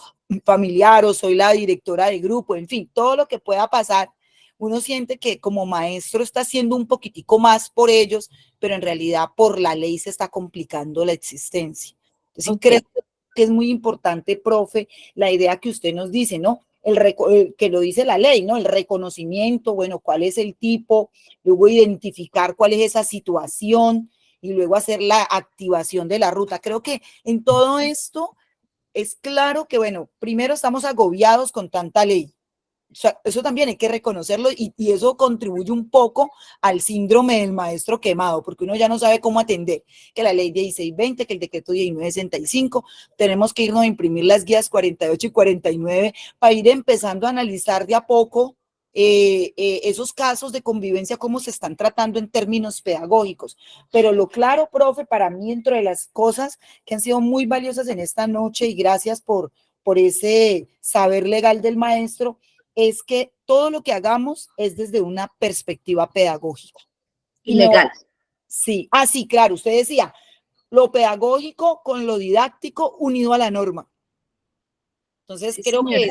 familiar, o soy la directora de grupo, en fin, todo lo que pueda pasar, uno siente que como maestro está haciendo un poquitico más por ellos, pero en realidad por la ley se está complicando la existencia. Entonces, sí, creo que es muy importante, profe, la idea que usted nos dice, ¿no? Que lo dice la ley, ¿no? El reconocimiento, bueno, cuál es el tipo, luego identificar cuál es esa situación y luego hacer la activación de la ruta. Creo que en todo esto es claro que, bueno, primero estamos agobiados con tanta ley. O sea, eso también hay que reconocerlo y eso contribuye un poco al síndrome del maestro quemado, porque uno ya no sabe cómo atender, que la ley 1620, que el decreto 1965, tenemos que irnos a imprimir las guías 48 y 49 para ir empezando a analizar de a poco esos casos de convivencia, cómo se están tratando en términos pedagógicos. Pero lo claro, profe, para mí, entre las cosas que han sido muy valiosas en esta noche, y gracias por ese saber legal del maestro, es que todo lo que hagamos es desde una perspectiva pedagógica. Y legal. Sí, sí, claro, usted decía, lo pedagógico con lo didáctico unido a la norma. Entonces, Sí, creo señora.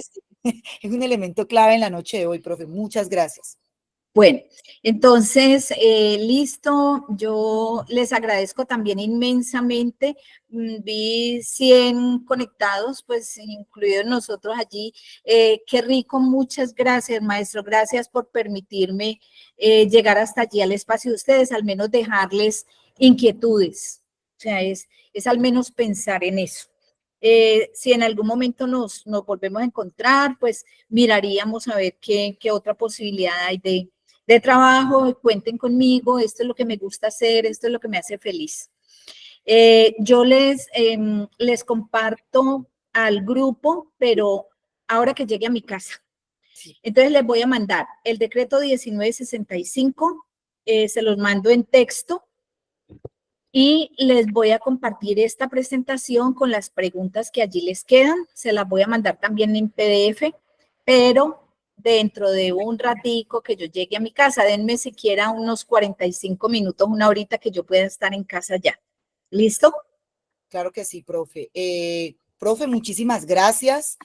que es un elemento clave en la noche de hoy, profe. Muchas gracias. Bueno, entonces, listo, yo les agradezco también inmensamente, vi 100 conectados, pues incluidos nosotros allí, qué rico, muchas gracias, maestro, gracias por permitirme llegar hasta allí al espacio de ustedes, al menos dejarles inquietudes, o sea, es al menos pensar en eso. Si en algún momento nos volvemos a encontrar, pues miraríamos a ver qué otra posibilidad hay de trabajo, cuenten conmigo, esto es lo que me gusta hacer, esto es lo que me hace feliz. Yo les comparto al grupo, pero ahora que llegue a mi casa. Entonces les voy a mandar el decreto 1965, se los mando en texto y les voy a compartir esta presentación con las preguntas que allí les quedan, se las voy a mandar también en PDF, pero dentro de un ratico que yo llegue a mi casa, denme siquiera unos 45 minutos, una horita que yo pueda estar en casa ya. ¿Listo? Claro que sí, profe. Profe, muchísimas gracias.